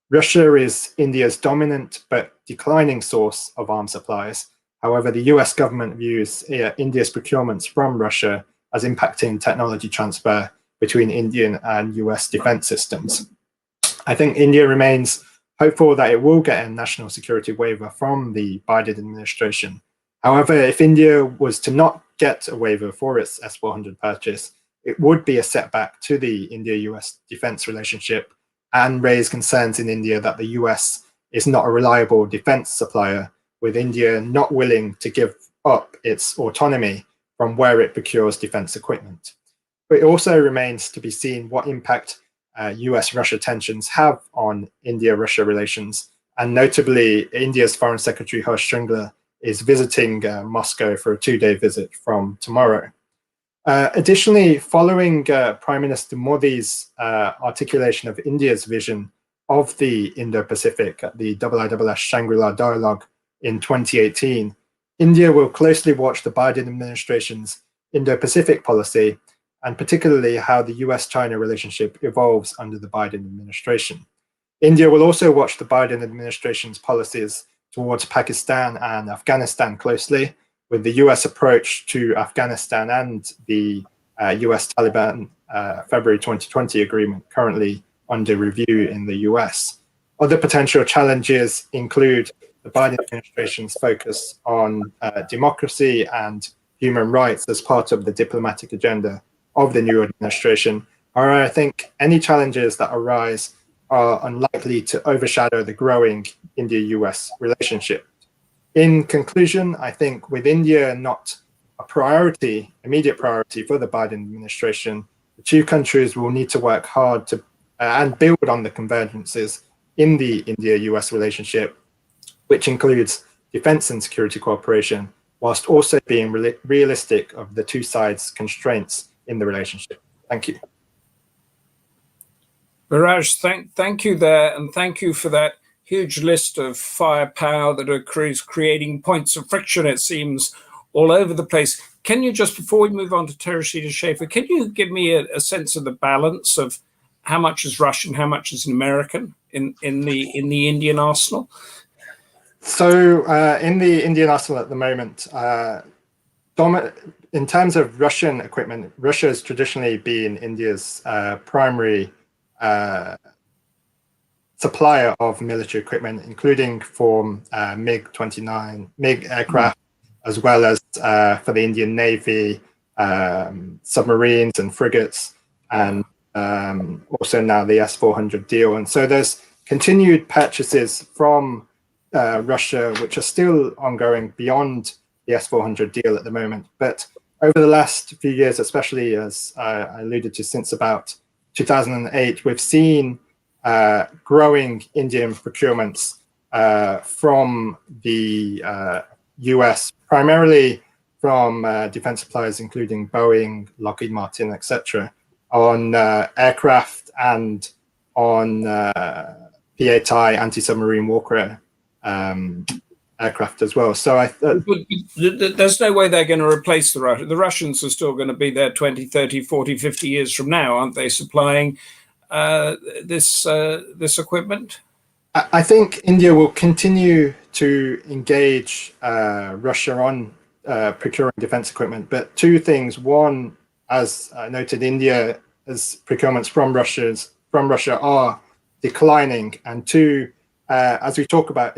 I: Russia is India's dominant but declining source of arms supplies. However, the US government views India's procurements from Russia as impacting technology transfer between Indian and US defense systems. I think India remains hopeful that it will get a national security waiver from the Biden administration. However, if India was to not get a waiver for its S-400 purchase, it would be a setback to the India-US defense relationship and raise concerns in India that the US is not a reliable defense supplier, with India not willing to give up its autonomy from where it procures defense equipment. But it also remains to be seen what impact US-Russia tensions have on India-Russia relations, and notably India's Foreign Secretary Harsh Shringla is visiting Moscow for a 2-day visit from tomorrow. Additionally, following Prime Minister Modi's articulation of India's vision of the Indo-Pacific at the IISS Shangri-La Dialogue in 2018, India will closely watch the Biden administration's Indo-Pacific policy, and particularly how the US-China relationship evolves under the Biden administration. India will also watch the Biden administration's policies towards Pakistan and Afghanistan closely, with the US approach to Afghanistan and the US-Taliban February 2020 agreement currently under review in the US. Other potential challenges include the Biden administration's focus on democracy and human rights as part of the diplomatic agenda of the new administration. Or I think any challenges that arise are unlikely to overshadow the growing India-US relationship. In conclusion, I think with India not a priority, immediate priority for the Biden administration, the two countries will need to work hard to and build on the convergences in the India-US relationship, which includes defense and security cooperation, whilst also being realistic of the two sides' constraints in the relationship. Thank you.
D: Viraj, thank you there, and thank you for that huge list of firepower that accrues, creating points of friction, it seems, all over the place. Can you just, before we move on to Teresita Schaffer, can you give me a sense of the balance of how much is Russian, how much is American in the Indian arsenal?
I: So in the Indian arsenal at the moment, in terms of Russian equipment, Russia has traditionally been India's primary supplier of military equipment, including for MiG-29, MiG aircraft, as well as for the Indian Navy, submarines and frigates, and also now the S-400 deal. And so there's continued purchases from Russia, which are still ongoing beyond the S-400 deal at the moment. But over the last few years, especially as I alluded to, since about 2008, we've seen growing Indian procurements from the US, primarily from defense suppliers, including Boeing, Lockheed Martin, etc., on aircraft and on PATI anti-submarine warfare aircraft as well. So
D: there's no way they're going to replace the Russians. The Russians are still going to be there 20, 30, 40, 50 years from now, aren't they, supplying this equipment?
I: I think India will continue to engage Russia on procuring defense equipment, but two things. One, as I noted, India's procurements from Russia are declining, and two, as we talk about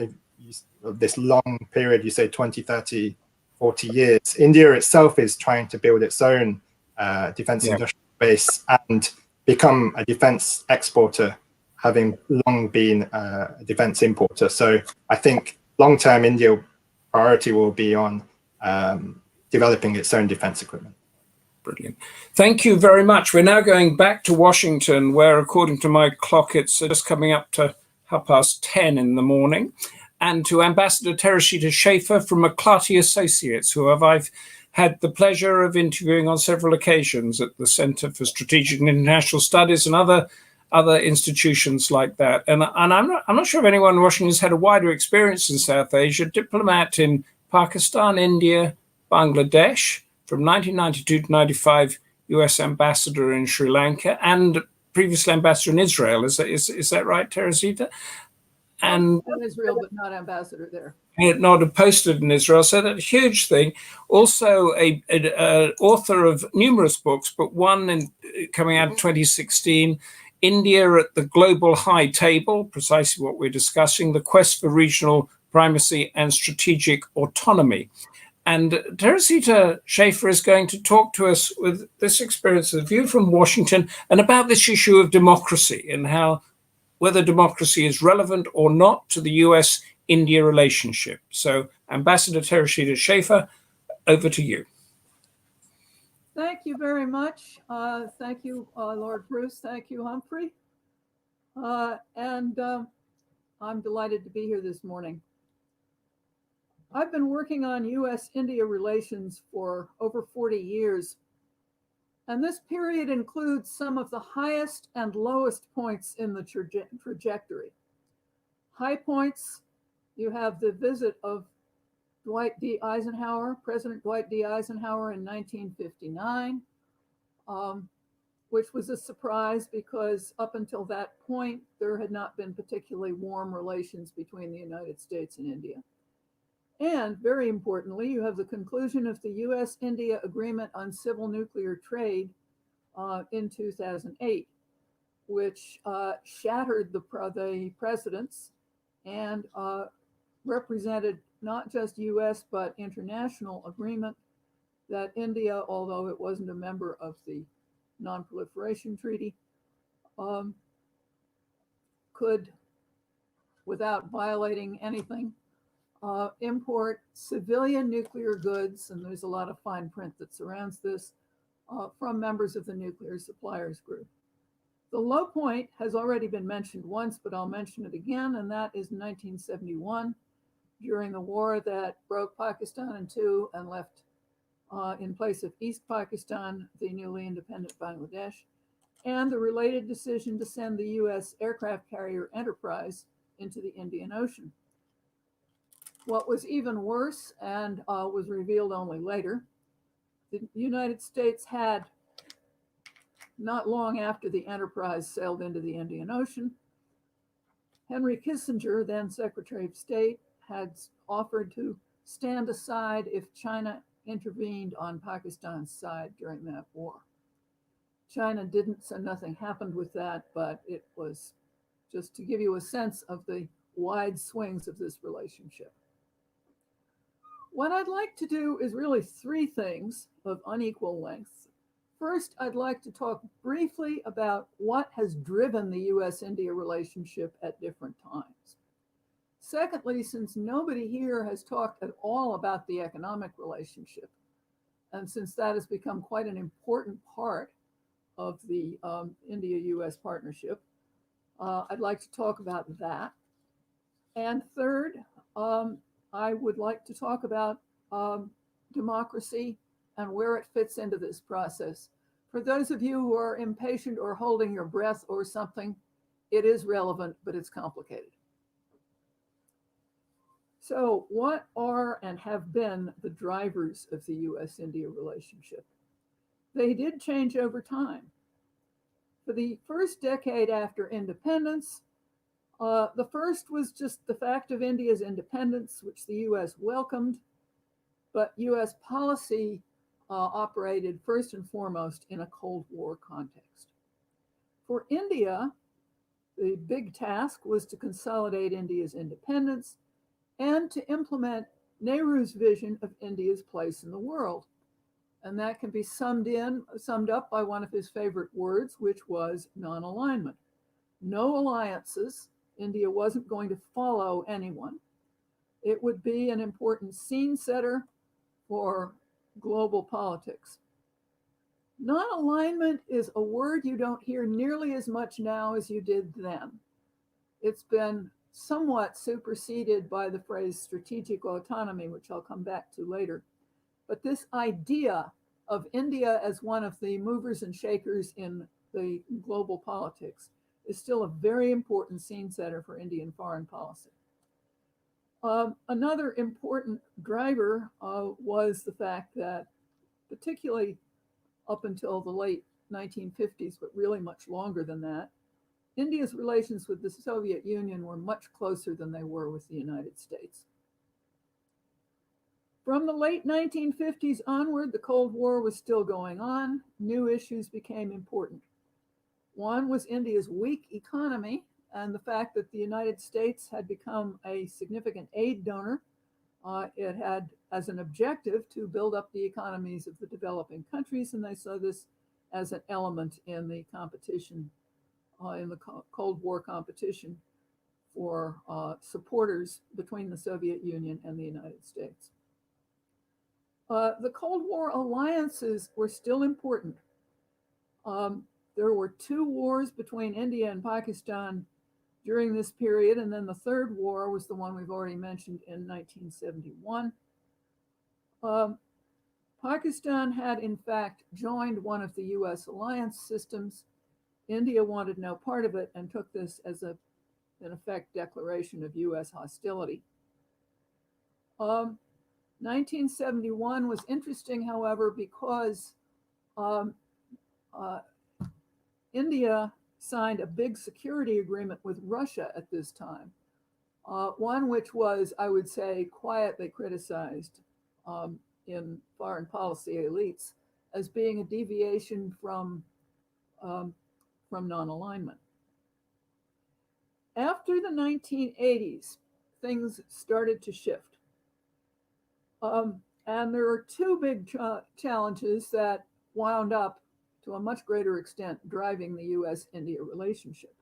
I: this long period, you say 20, 30, 40 years, India itself is trying to build its own defense industrial base and become a defense exporter, having long been a defense importer. So I think long-term India priority will be on developing its own defense equipment.
D: Brilliant. Thank you very much. We're now going back to Washington, where, according to my clock, it's just coming up to 10:30 in the morning, and to Ambassador Teresita Schaffer from McLarty Associates, who I've had the pleasure of interviewing on several occasions at the Center for Strategic and International Studies and other institutions like that. And I'm not sure if anyone in Washington has had a wider experience in South Asia. Diplomat in Pakistan, India, Bangladesh, from 1992 to 95, U.S. ambassador in Sri Lanka, and previously ambassador in Israel. Is that right, Teresita? And
J: in Israel, but not ambassador there.
D: Not posted in Israel, so that's a huge thing. Also, a author of numerous books, but one coming out in 2016, India at the Global High Table, precisely what we're discussing, the quest for regional primacy and strategic autonomy. And Teresita Schaffer is going to talk to us with this experience, a view from Washington, and about this issue of democracy and how whether democracy is relevant or not to the US-India relationship. So, Ambassador Teresita Schaffer, over to you.
J: Thank you very much. Thank you, Lord Bruce. Thank you, Humphrey. I'm delighted to be here this morning. I've been working on US-India relations for over 40 years, and this period includes some of the highest and lowest points in the trajectory. High points, you have the visit of President Dwight D. Eisenhower in 1959, which was a surprise because up until that point, there had not been particularly warm relations between the United States and India. And very importantly, you have the conclusion of the US-India Agreement on Civil Nuclear Trade in 2008, which shattered the precedents and represented not just US, but international agreement that India, although it wasn't a member of the Non-Proliferation Treaty, could, without violating anything, import civilian nuclear goods, and there's a lot of fine print that surrounds this, from members of the Nuclear Suppliers Group. The low point has already been mentioned once, but I'll mention it again, and that is 1971, during the war that broke Pakistan in two and left in place of East Pakistan, the newly independent Bangladesh, and the related decision to send the US aircraft carrier Enterprise into the Indian Ocean. What was even worse, and was revealed only later, the United States had, not long after the Enterprise sailed into the Indian Ocean, Henry Kissinger, then Secretary of State, had offered to stand aside if China intervened on Pakistan's side during that war. China didn't, so nothing happened with that, but it was just to give you a sense of the wide swings of this relationship. What I'd like to do is really three things of unequal length. First, I'd like to talk briefly about what has driven the US-India relationship at different times. Secondly, since nobody here has talked at all about the economic relationship, and since that has become quite an important part of the India-US partnership, I'd like to talk about that. And third, I would like to talk about democracy and where it fits into this process. For those of you who are impatient or holding your breath or something, it is relevant, but it's complicated. So what are and have been the drivers of the US-India relationship? They did change over time. For the first decade after independence, the first was just the fact of India's independence, which the US welcomed, but US policy operated first and foremost in a Cold War context. For India, the big task was to consolidate India's independence and to implement Nehru's vision of India's place in the world. And that can be summed up by one of his favorite words, which was non-alignment. No alliances. India wasn't going to follow anyone. It would be an important scene setter for global politics. Non-alignment is a word you don't hear nearly as much now as you did then. It's been somewhat superseded by the phrase strategic autonomy, which I'll come back to later. But this idea of India as one of the movers and shakers in the global politics is still a very important scene setter for Indian foreign policy. Another important driver was the fact that, particularly up until the late 1950s, but really much longer than that, India's relations with the Soviet Union were much closer than they were with the United States. From the late 1950s onward, the Cold War was still going on. New issues became important. One was India's weak economy and the fact that the United States had become a significant aid donor. It had as an objective to build up the economies of the developing countries, and they saw this as an element in the competition, in the Cold War competition for supporters between the Soviet Union and the United States. The Cold War alliances were still important. There were 2 wars between India and Pakistan during this period, and then the third war was the one we've already mentioned in 1971. Pakistan had in fact joined one of the U.S. alliance systems. India wanted no part of it and took this as in effect, declaration of U.S. hostility. 1971 was interesting, however, because India signed a big security agreement with Russia at this time, one which was, I would say, quietly criticized in foreign policy elites as being a deviation from non-alignment. After the 1980s, things started to shift. And there are 2 big challenges that wound up, to a much greater extent, driving the U.S.-India relationship.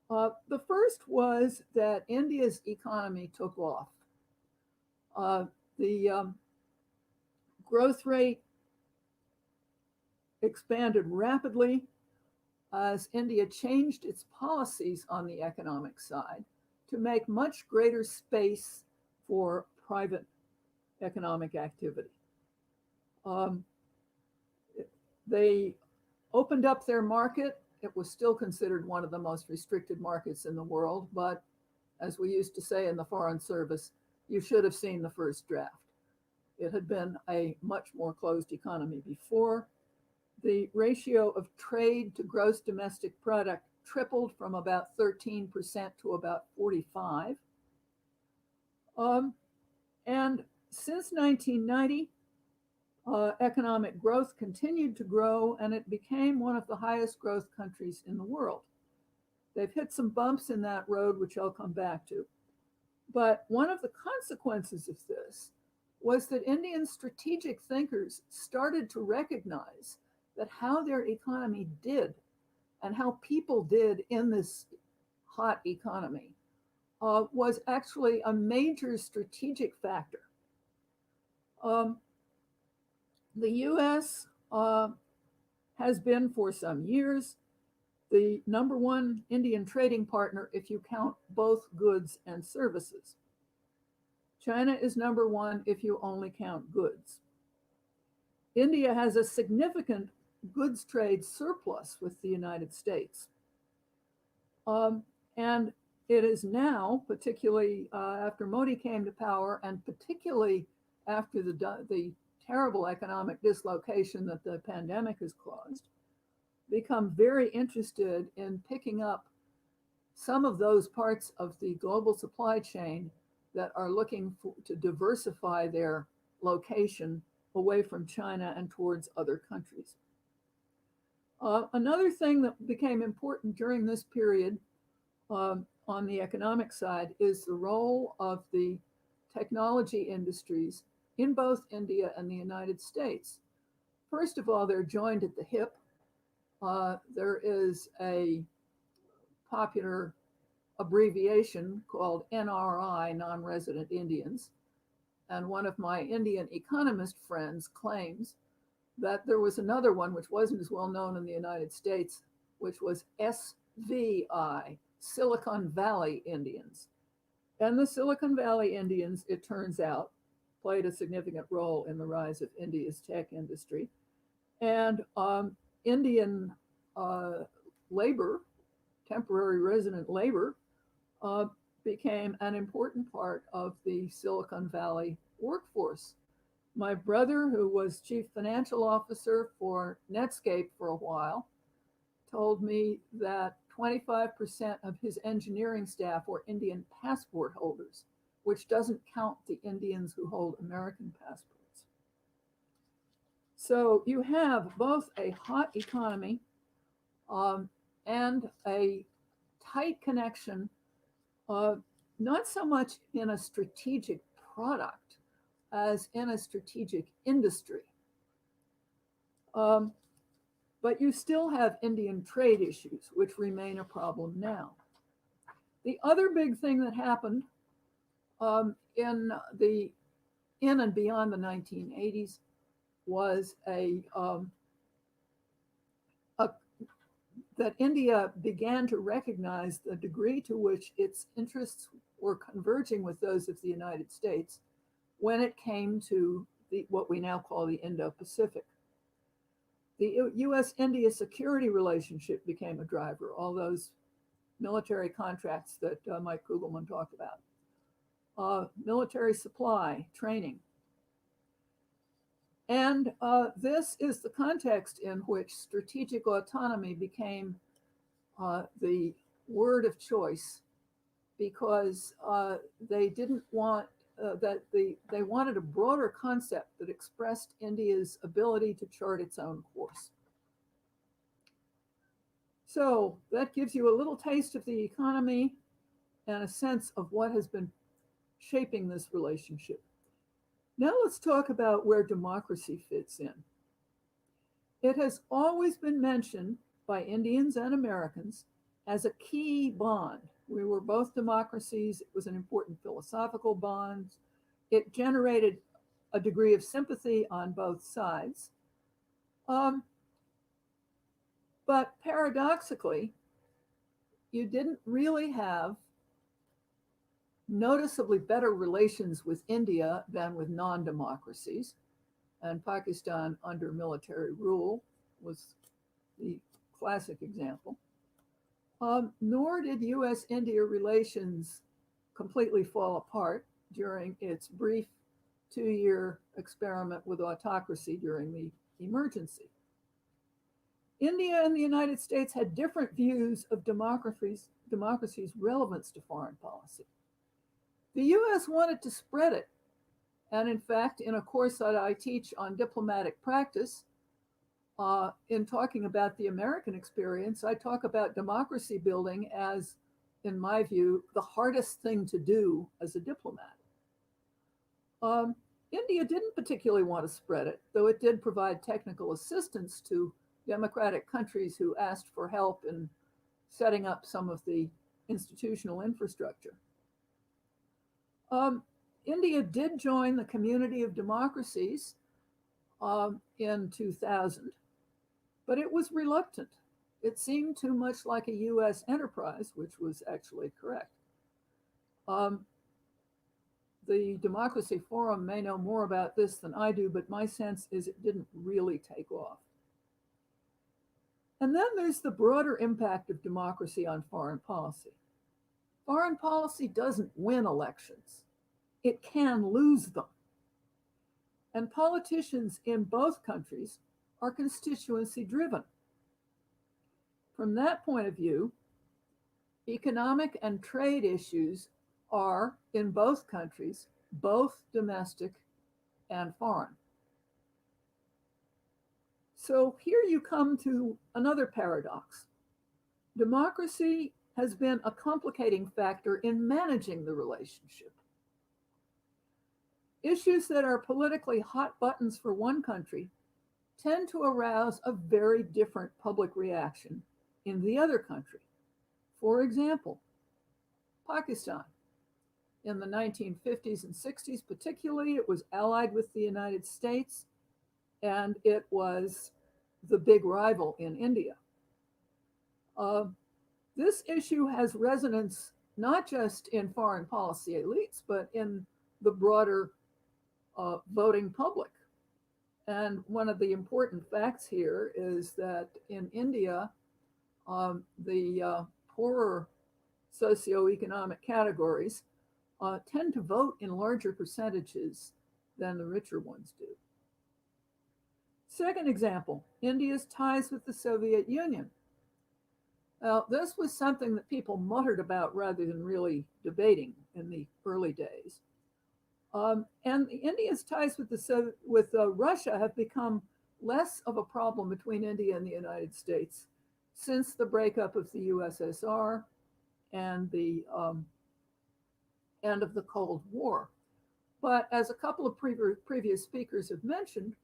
J: The first was that India's economy took off. The growth rate expanded rapidly as India changed its policies on the economic side to make much greater space for private economic activity. They opened up their market. It was still considered one of the most restricted markets in the world, but as we used to say in the Foreign Service, you should have seen the first draft. It had been a much more closed economy before. The ratio of trade to gross domestic product tripled from about 13% to about 45%. And since 1990, economic growth continued to grow, and it became one of the highest growth countries in the world. They've hit some bumps in that road, which I'll come back to. But one of the consequences of this was that Indian strategic thinkers started to recognize that how their economy did and how people did in this hot economy was actually a major strategic factor. The U.S. has been for some years the #1 Indian trading partner if you count both goods and services. China is #1 if you only count goods. India has a significant goods trade surplus with the United States. And it is now, particularly after Modi came to power, and particularly after the terrible economic dislocation that the pandemic has caused, become very interested in picking up some of those parts of the global supply chain that are looking to diversify their location away from China and towards other countries. Another thing that became important during this period on the economic side is the role of the technology industries in both India and the United States. First of all, they're joined at the hip. There is a popular abbreviation called NRI, non-resident Indians. And one of my Indian economist friends claims that there was another one which wasn't as well known in the United States, which was SVI, Silicon Valley Indians. And the Silicon Valley Indians, it turns out, played a significant role in the rise of India's tech industry. And Indian labor, temporary resident labor, became an important part of the Silicon Valley workforce. My brother, who was chief financial officer for Netscape for a while, told me that 25% of his engineering staff were Indian passport holders, which doesn't count the Indians who hold American passports. So you have both a hot economy and a tight connection, not so much in a strategic product as in a strategic industry. But you still have Indian trade issues, which remain a problem now. The other big thing that happened in and beyond the 1980s was that India began to recognize the degree to which its interests were converging with those of the United States when it came to what we now call the Indo-Pacific. The U.S. India security relationship became a driver, all those military contracts that Mike Kugelman talked about, military supply, training. And this is the context in which strategic autonomy became the word of choice, because they didn't want they wanted a broader concept that expressed India's ability to chart its own course. So that gives you a little taste of the economy and a sense of what has been shaping this relationship. Now let's talk about where democracy fits in. It has always been mentioned by Indians and Americans as a key bond. We were both democracies. It was an important philosophical bond. It generated a degree of sympathy on both sides. But paradoxically, you didn't really have noticeably better relations with India than with non-democracies. And Pakistan under military rule was the classic example. Nor did U.S.-India relations completely fall apart during its brief 2-year experiment with autocracy during the emergency. India and the United States had different views of democracy's relevance to foreign policy. The U.S. wanted to spread it. And in fact, in a course that I teach on diplomatic practice, in talking about the American experience, I talk about democracy building as, in my view, the hardest thing to do as a diplomat. India didn't particularly want to spread it, though it did provide technical assistance to democratic countries who asked for help in setting up some of the institutional infrastructure. India did join the Community of Democracies in 2000, but it was reluctant. It seemed too much like a U.S. enterprise, which was actually correct. The Democracy Forum may know more about this than I do, but my sense is it didn't really take off. And then there's the broader impact of democracy on foreign policy. Foreign policy doesn't win elections. It can lose them. And politicians in both countries are constituency driven. From that point of view, economic and trade issues are, in both countries, both domestic and foreign. So here you come to another paradox. Democracy has been a complicating factor in managing the relationship. Issues that are politically hot buttons for one country tend to arouse a very different public reaction in the other country. For example, Pakistan. In the 1950s and 60s particularly, it was allied with the United States, and it was the big rival in India. This issue has resonance not just in foreign policy elites, but in the broader voting public. And one of the important facts here is that in India, the poorer socioeconomic categories tend to vote in larger percentages than the richer ones do. Second example, India's ties with the Soviet Union. Now, this was something that people muttered about rather than really debating in the early days. And India's ties with Russia have become less of a problem between India and the United States since the breakup of the USSR and the end of the Cold War. But as a couple of previous speakers have mentioned,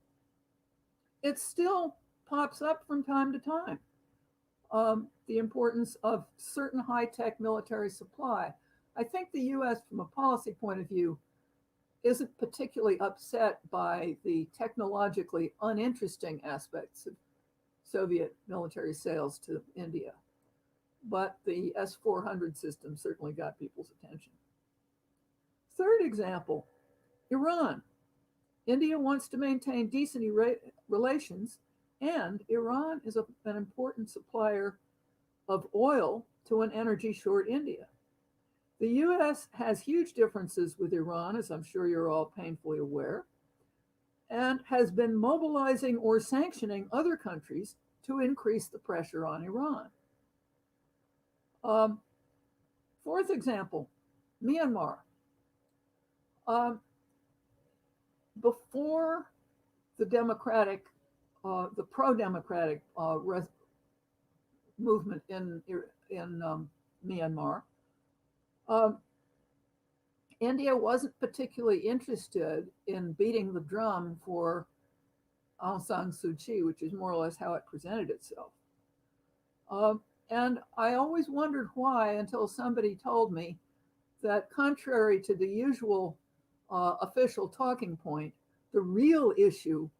J: it still pops up from time to time. The importance of certain high-tech military supply. I think the US, from a policy point of view, isn't particularly upset by the technologically uninteresting aspects of Soviet military sales to India. But the S-400 system certainly got people's attention. Third example, Iran. India wants to maintain decent relations, and Iran is an important supplier of oil to an energy-short India. The US has huge differences with Iran, as I'm sure you're all painfully aware, and has been mobilizing or sanctioning other countries to increase the pressure on Iran. Fourth example, Myanmar. Before the pro-democratic movement in Myanmar, India wasn't particularly interested in beating the drum for Aung San Suu Kyi, which is more or less how it presented itself. And I always wondered why, until somebody told me that contrary to the usual official talking point, the real issue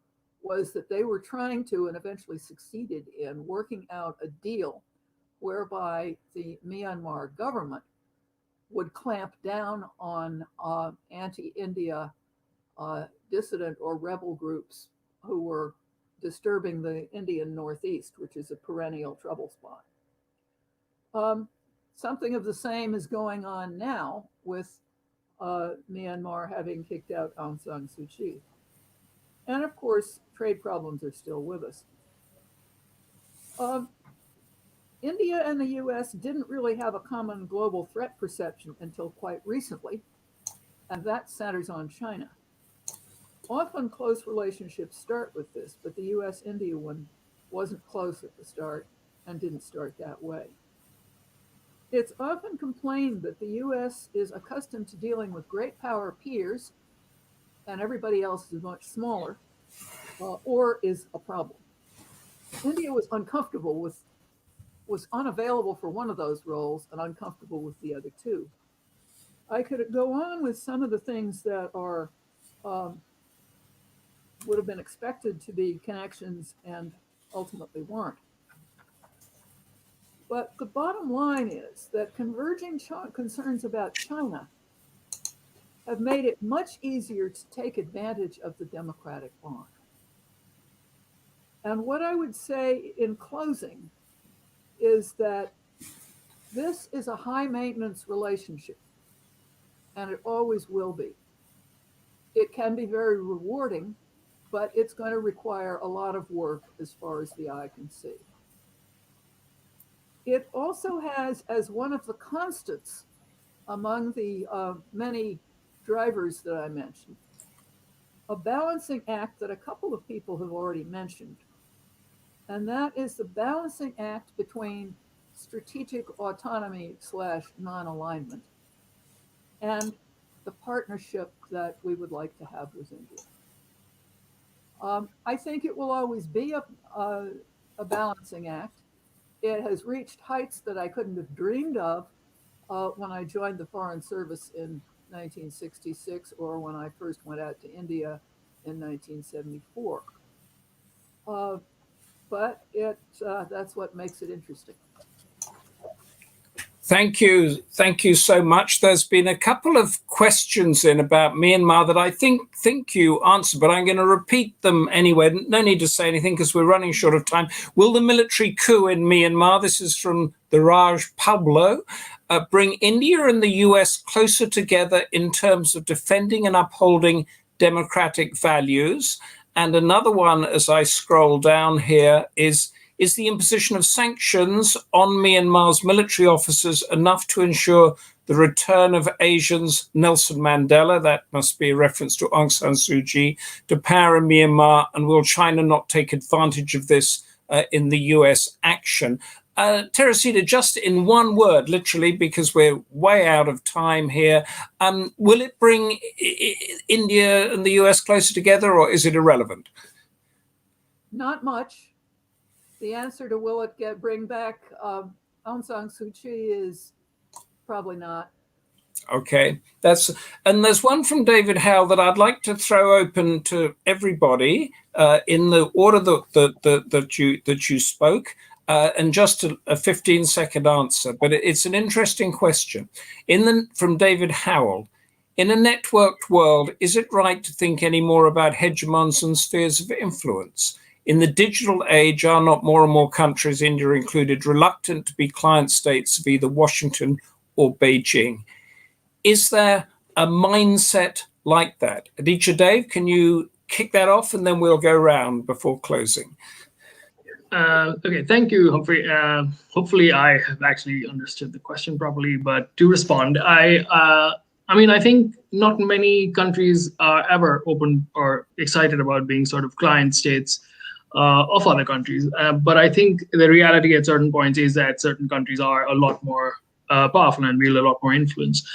J: was that they were trying to, and eventually succeeded in, working out a deal whereby the Myanmar government would clamp down on anti-India dissident or rebel groups who were disturbing the Indian Northeast, which is a perennial trouble spot. Something of the same is going on now with Myanmar having kicked out Aung San Suu Kyi. And of course, trade problems are still with us. India and the US didn't really have a common global threat perception until quite recently, and that centers on China. Often close relationships start with this, but the US-India one wasn't close at the start and didn't start that way. It's often complained that the US is accustomed to dealing with great power peers and everybody else is much smaller, or is a problem. India was unavailable for one of those roles and uncomfortable with the other two. I could go on with some of the things that are would have been expected to be connections and ultimately weren't. But the bottom line is that converging concerns about China have made it much easier to take advantage of the democratic bond. And what I would say in closing is that this is a high maintenance relationship, and it always will be. It can be very rewarding, but it's going to require a lot of work as far as the eye can see. It also has, as one of the constants among the many drivers that I mentioned, a balancing act that a couple of people have already mentioned, and that is the balancing act between strategic autonomy / non-alignment and the partnership that we would like to have with India. I think it will always be a balancing act. It has reached heights that I couldn't have dreamed of when I joined the Foreign Service in 1966 or when I first went out to India in 1974. But that's what makes it interesting.
D: Thank you so much. There's been a couple of questions in about Myanmar that I think you answered, but I'm going to repeat them anyway. No need to say anything because we're running short of time. Will the military coup in Myanmar, this is from the Raj Pablo, bring India and the US closer together in terms of defending and upholding democratic values? And another one, as I scroll down here, is the imposition of sanctions on Myanmar's military officers enough to ensure the return of Asians Nelson Mandela, that must be a reference to Aung San Suu Kyi, to power in Myanmar, and will China not take advantage of this in the US action? Teresita, just in one word, literally, because we're way out of time here, will it bring India and the US closer together, or is it irrelevant?
J: Not much. The answer to will it bring back Aung San Suu Kyi is probably not. Okay, and there's one from David Howell that I'd like to throw open to everybody in the order that you spoke, and just a 15-second answer. But it's an interesting question. From David Howell. In a networked world, is it right to think any more about hegemons and spheres of influence? In the digital age, are not more and more countries, India included, reluctant to be client states of either Washington or Beijing? Is there a mindset like that? Aaditya, Dave, can you kick that off, and then we'll go round before closing?
F: Okay, thank you, Humphrey. Hopefully I have actually understood the question properly, but to respond, I mean, I think not many countries are ever open or excited about being sort of client states of other countries. But I think the reality at certain points is that certain countries are a lot more powerful and wield a lot more influence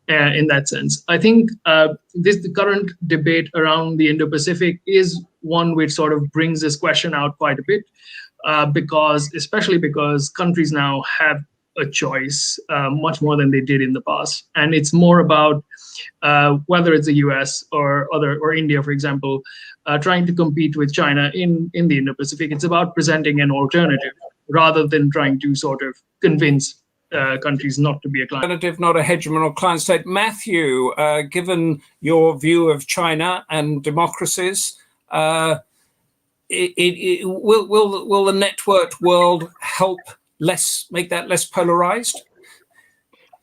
F: in that sense. I think the current debate around the Indo-Pacific is one which sort of brings this question out quite a bit, especially because countries now have a choice much more than they did in the past. And it's more about whether it's the US or India, for example, trying to compete with China in the Indo-Pacific. It's about presenting an alternative rather than trying to sort of convince countries not to be a client.
D: Alternative, not a hegemon or client state. Matthew, given your view of China and democracies, will the networked world help make that less polarized?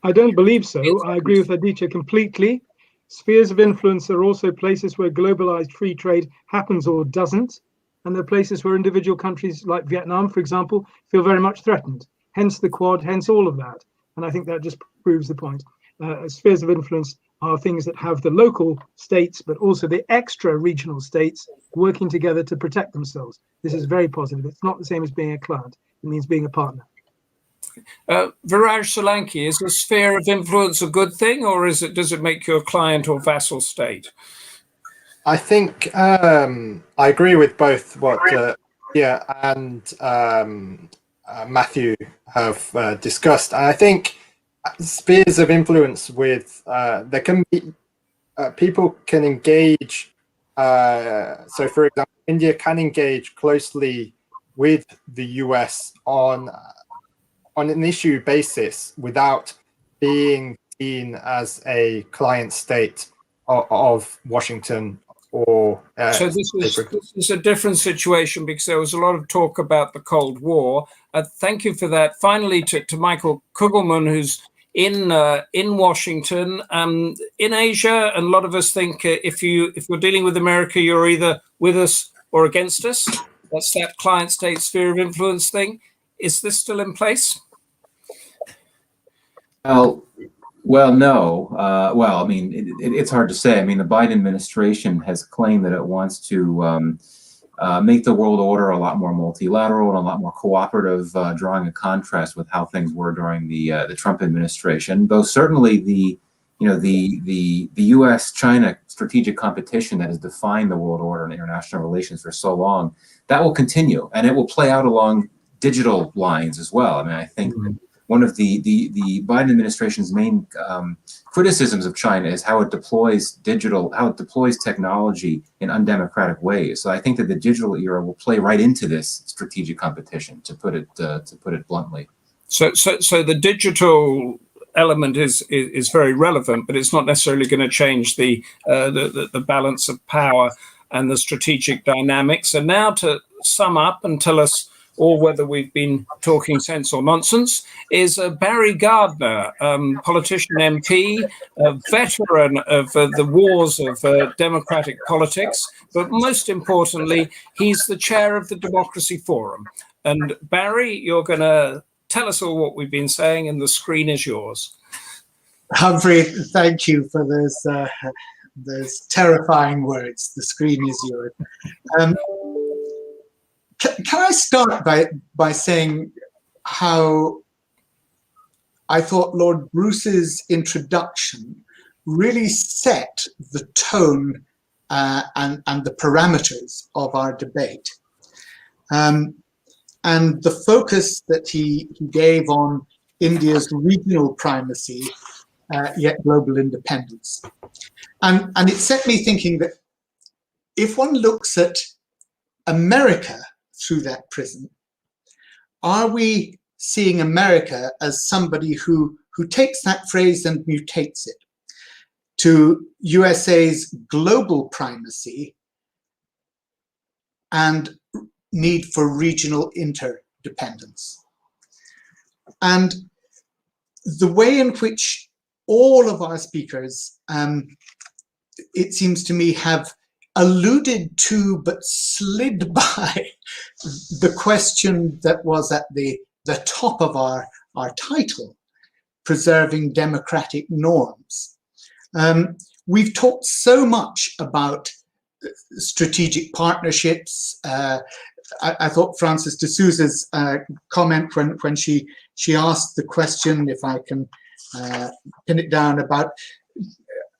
G: I don't believe so. I agree with Aaditya completely. Spheres of influence are also places where globalized free trade happens or doesn't. And there are places where individual countries like Vietnam, for example, feel very much threatened. Hence the Quad, hence all of that. And I think that just proves the point. Spheres of influence are things that have the local states, but also the extra regional states working together to protect themselves. This is very positive. It's not the same as being a client. It means being a partner.
D: Viraj, Solanki, is a sphere of influence a good thing, or does it make you a client or vassal state?
I: I think I agree with both what and Matthew have discussed. And I think spheres of influence with there can be people can engage. So, for example, India can engage closely with the US on an issue basis without being seen as a client state of Washington or
D: so this is a different situation because there was a lot of talk about the Cold War. Thank you for that. Finally, to Michael Kugelman, who's in Washington, in Asia, and a lot of us think if you're dealing with America, you're either with us or against us. That's that client state sphere of influence thing. Is this still in place?
H: Well, no. I mean, it's hard to say. I mean, the Biden administration has claimed that it wants to make the world order a lot more multilateral and a lot more cooperative, drawing a contrast with how things were during the Trump administration. Though certainly the U.S.-China strategic competition that has defined the world order and international relations for so long, that will continue, and it will play out along digital lines as well. I mean, I think one of the Biden administration's main criticisms of China is how it deploys technology in undemocratic ways. So I think that the digital era will play right into this strategic competition, to put it bluntly.
D: So the digital element is very relevant, but it's not necessarily going to change the balance of power and the strategic dynamics. And now to sum up and tell us all whether we've been talking sense or nonsense is Barry Gardiner, politician, MP, a veteran of the wars of democratic politics, but most importantly, he's the chair of the Democracy Forum. And Barry, you're going to tell us all what we've been saying, and the screen is yours.
K: Humphrey, thank you for those terrifying words. The screen is yours. Can I start by saying how I thought Lord Bruce's introduction really set the tone and the parameters of our debate. And the focus that he gave on India's regional primacy, yet global independence. And it set me thinking that if one looks at America through that prism, are we seeing America as somebody who takes that phrase and mutates it to USA's global primacy and need for regional interdependence? And the way in which all of our speakers, it seems to me, have alluded to but slid by the question that was at the top of our title, preserving democratic norms. We've talked so much about strategic partnerships. I thought Frances de Souza's comment when she asked the question, if I can pin it down, about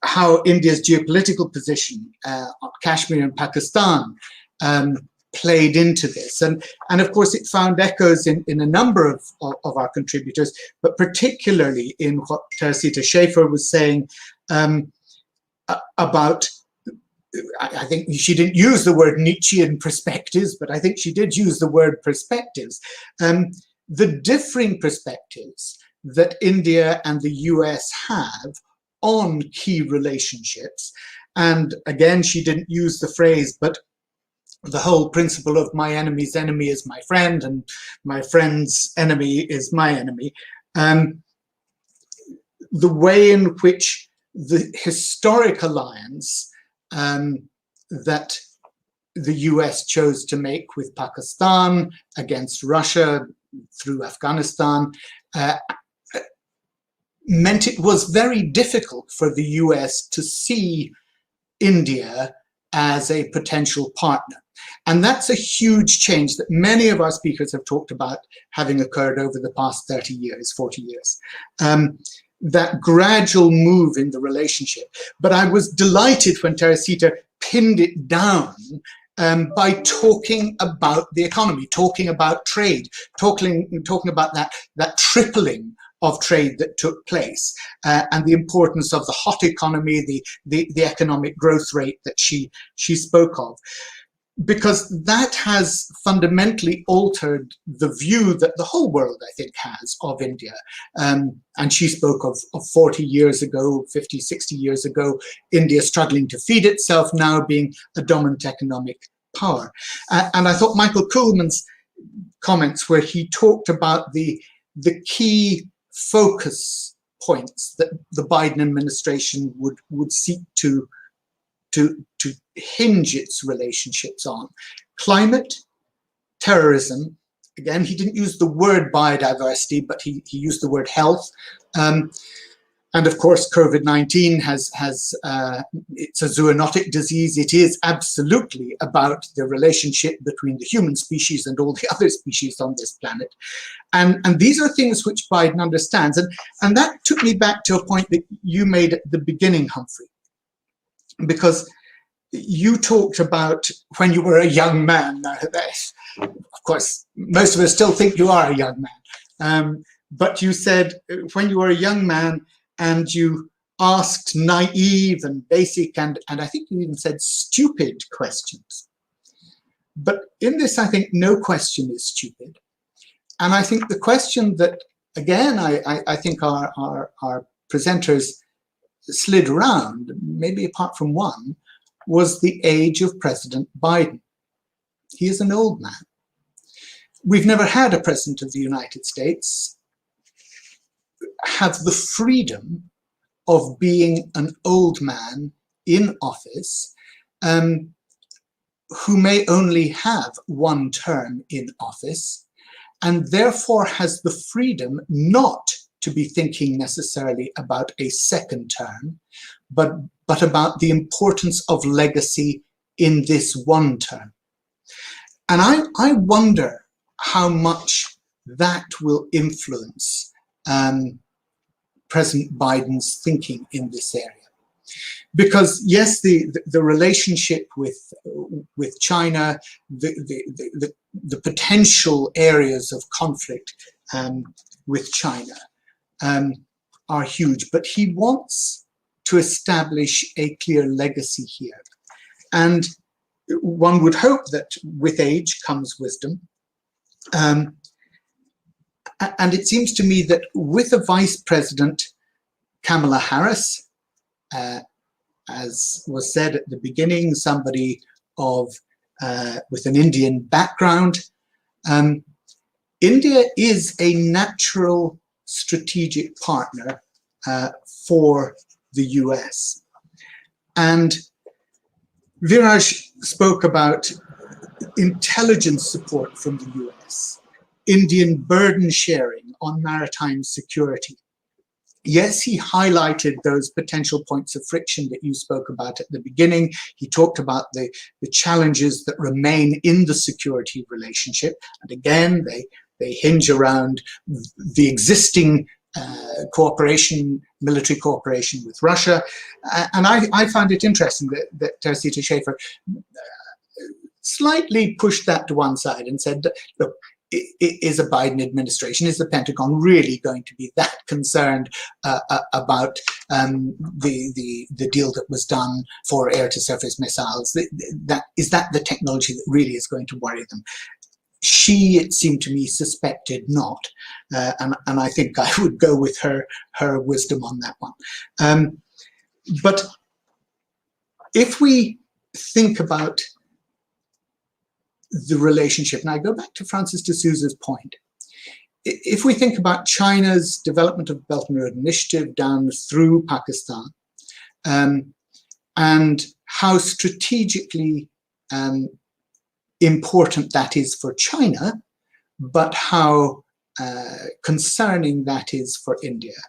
K: how India's geopolitical position on Kashmir and Pakistan played into this. And of course, it found echoes in a number of our contributors, but particularly in what Teresita Schaffer was saying about, I think she didn't use the word Nietzschean perspectives, but I think she did use the word perspectives. The differing perspectives that India and the US have on key relationships. And again, she didn't use the phrase, but the whole principle of my enemy's enemy is my friend and my friend's enemy is my enemy. The way in which the historic alliance that the US chose to make with Pakistan against Russia through Afghanistan meant it was very difficult for the US to see India as a potential partner. And that's a huge change that many of our speakers have talked about having occurred over the past 30 years, 40 years. That gradual move in the relationship. But I was delighted when Teresita pinned it down by talking about the economy, talking about trade, talking about that tripling of trade that took place, and the importance of the hot economy, the economic growth rate that she spoke of. Because that has fundamentally altered the view that the whole world, I think, has of India. And she spoke of 40 years ago, 50, 60 years ago, India struggling to feed itself, now being a dominant economic power. And I thought Michael Kugelman's comments, where he talked about the key focus points that the Biden administration would seek to hinge its relationships on: climate, terrorism. Again, he didn't use the word biodiversity, but he used the word health. And of course, COVID-19 it's a zoonotic disease. It is absolutely about the relationship between the human species and all the other species on this planet. And these are things which Biden understands. And that took me back to a point that you made at the beginning, Humphrey, because you talked about when you were a young man. Of course, most of us still think you are a young man. But you said when you were a young man and you asked naive and basic and I think you even said stupid questions. But in this, I think no question is stupid. And I think the question that again, I think our presenters slid around, maybe apart from one, was the age of President Biden. He is an old man. We've never had a president of the United States have the freedom of being an old man in office, who may only have one term in office, and therefore has the freedom not to be thinking necessarily about a second term, but about the importance of legacy in this one term. And I wonder how much that will influence President Biden's thinking in this area. Because yes, the relationship with China, the potential areas of conflict with China are huge, but he wants to establish a clear legacy here. And one would hope that with age comes wisdom. And it seems to me that with a Vice President, Kamala Harris, as was said at the beginning, somebody with an Indian background, India is a natural strategic partner for the US. And Viraj spoke about intelligence support from the US, Indian burden sharing on maritime security. Yes, he highlighted those potential points of friction that you spoke about at the beginning. He talked about the challenges that remain in the security relationship. And again, they hinge around the existing military cooperation with Russia. And I found it interesting that Teresita Schaffer slightly pushed that to one side and said, look, is a Biden administration, is the Pentagon really going to be that concerned about the deal that was done for air-to-surface missiles? Is that the technology that really is going to worry them? She, it seemed to me, suspected not, and I think I would go with her wisdom on that one. But if we think about the relationship, and I go back to Francis de Souza's point, if we think about China's development of the Belt and Road Initiative down through Pakistan, and how strategically important that is for China, but how concerning that is for India,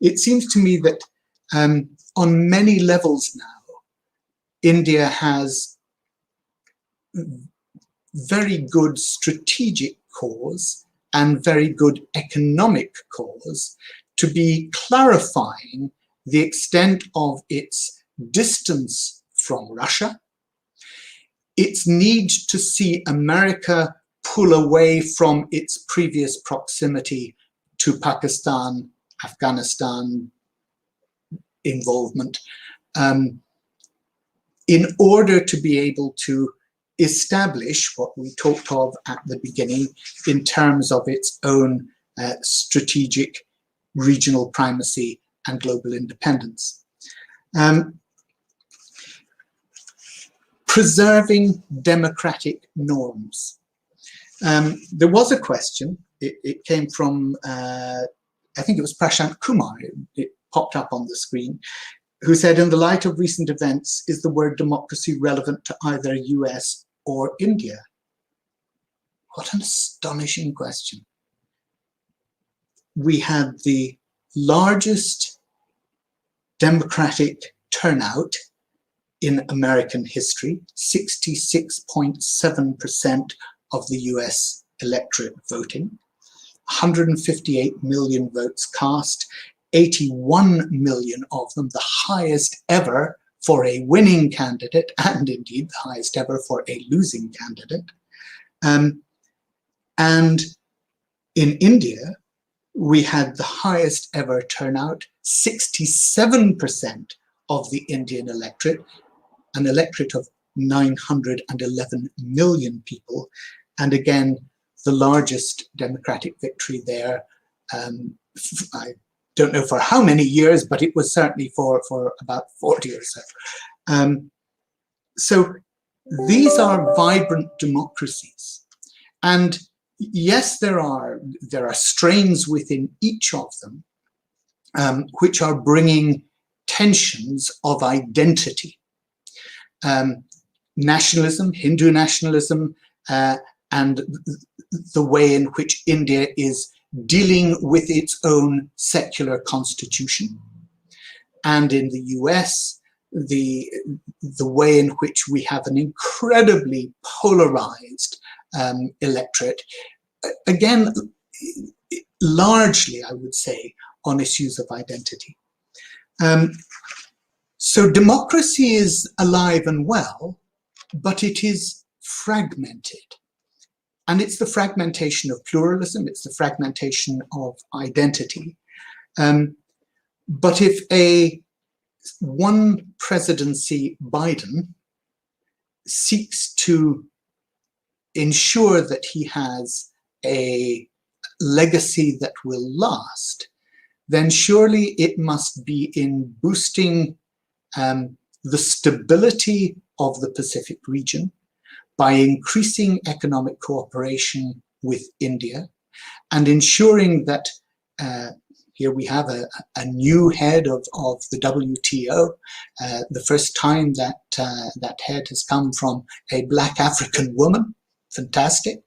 K: it seems to me that on many levels now, India has very good strategic cause and very good economic cause to be clarifying the extent of its distance from Russia, its need to see America pull away from its previous proximity to Pakistan, Afghanistan involvement, in order to be able to establish what we talked of at the beginning in terms of its own strategic regional primacy and global independence. Preserving democratic norms. There was a question, it came from, I think it was Prashant Kumar, it popped up on the screen, who said, in the light of recent events, is the word democracy relevant to either US or India? What an astonishing question. We had the largest democratic turnout in American history, 66.7% of the US electorate voting, 158 million votes cast, 81 million of them, the highest ever for a winning candidate, and indeed the highest ever for a losing candidate. And in India, we had the highest ever turnout, 67% of the Indian electorate, an electorate of 911 million people. And again, the largest democratic victory there, I don't know for how many years, but it was certainly for about 40 or so. So these are vibrant democracies. And yes, there are strains within each of them which are bringing tensions of identity. Nationalism, Hindu nationalism, and the way in which India is dealing with its own secular constitution. And in the US, the way in which we have an incredibly polarized electorate, again, largely, I would say, on issues of identity. So democracy is alive and well, but it is fragmented. And it's the fragmentation of pluralism, it's the fragmentation of identity. But if one presidency, Biden, seeks to ensure that he has a legacy that will last, then surely it must be in boosting the stability of the Pacific region by increasing economic cooperation with India and ensuring that here we have a new head of the WTO, the first time that that head has come from a Black African woman, fantastic,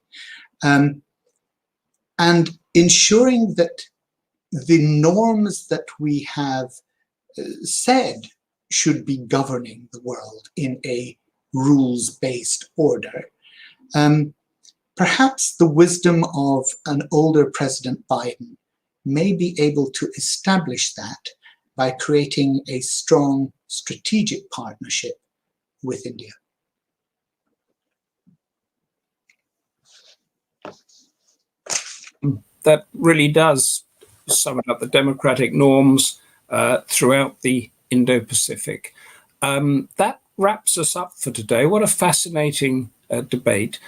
K: and ensuring that the norms that we have said should be governing the world in a rules-based order. Perhaps the wisdom of an older President Biden may be able to establish that by creating a strong strategic partnership with India.
D: That really does sum up the democratic norms throughout the Indo-Pacific. That wraps us up for today. What a fascinating debate.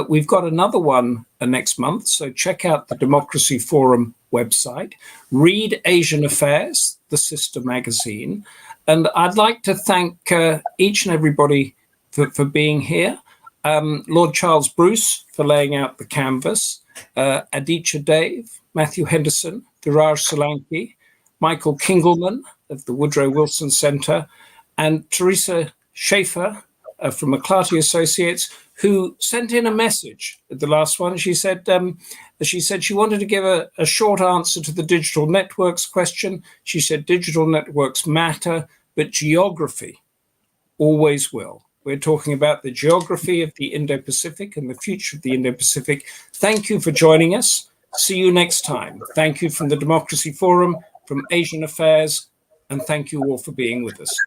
D: We've got another one next month, so check out the Democracy Forum website. Read Asian Affairs, the sister magazine. And I'd like to thank each and everybody for being here. Lord Charles Bruce for laying out the canvas, Aaditya Dave, Matthew Henderson, Viraj Solanki, Michael Kugelman of the Woodrow Wilson Center, and Teresita Schaffer from McLarty Associates, who sent in a message at the last one. She said she wanted to give a short answer to the digital networks question. She said digital networks matter, but geography always will. We're talking about the geography of the Indo-Pacific and the future of the Indo-Pacific. Thank you for joining us. See you next time. Thank you from the Democracy Forum, from Asian Affairs, and thank you all for being with us.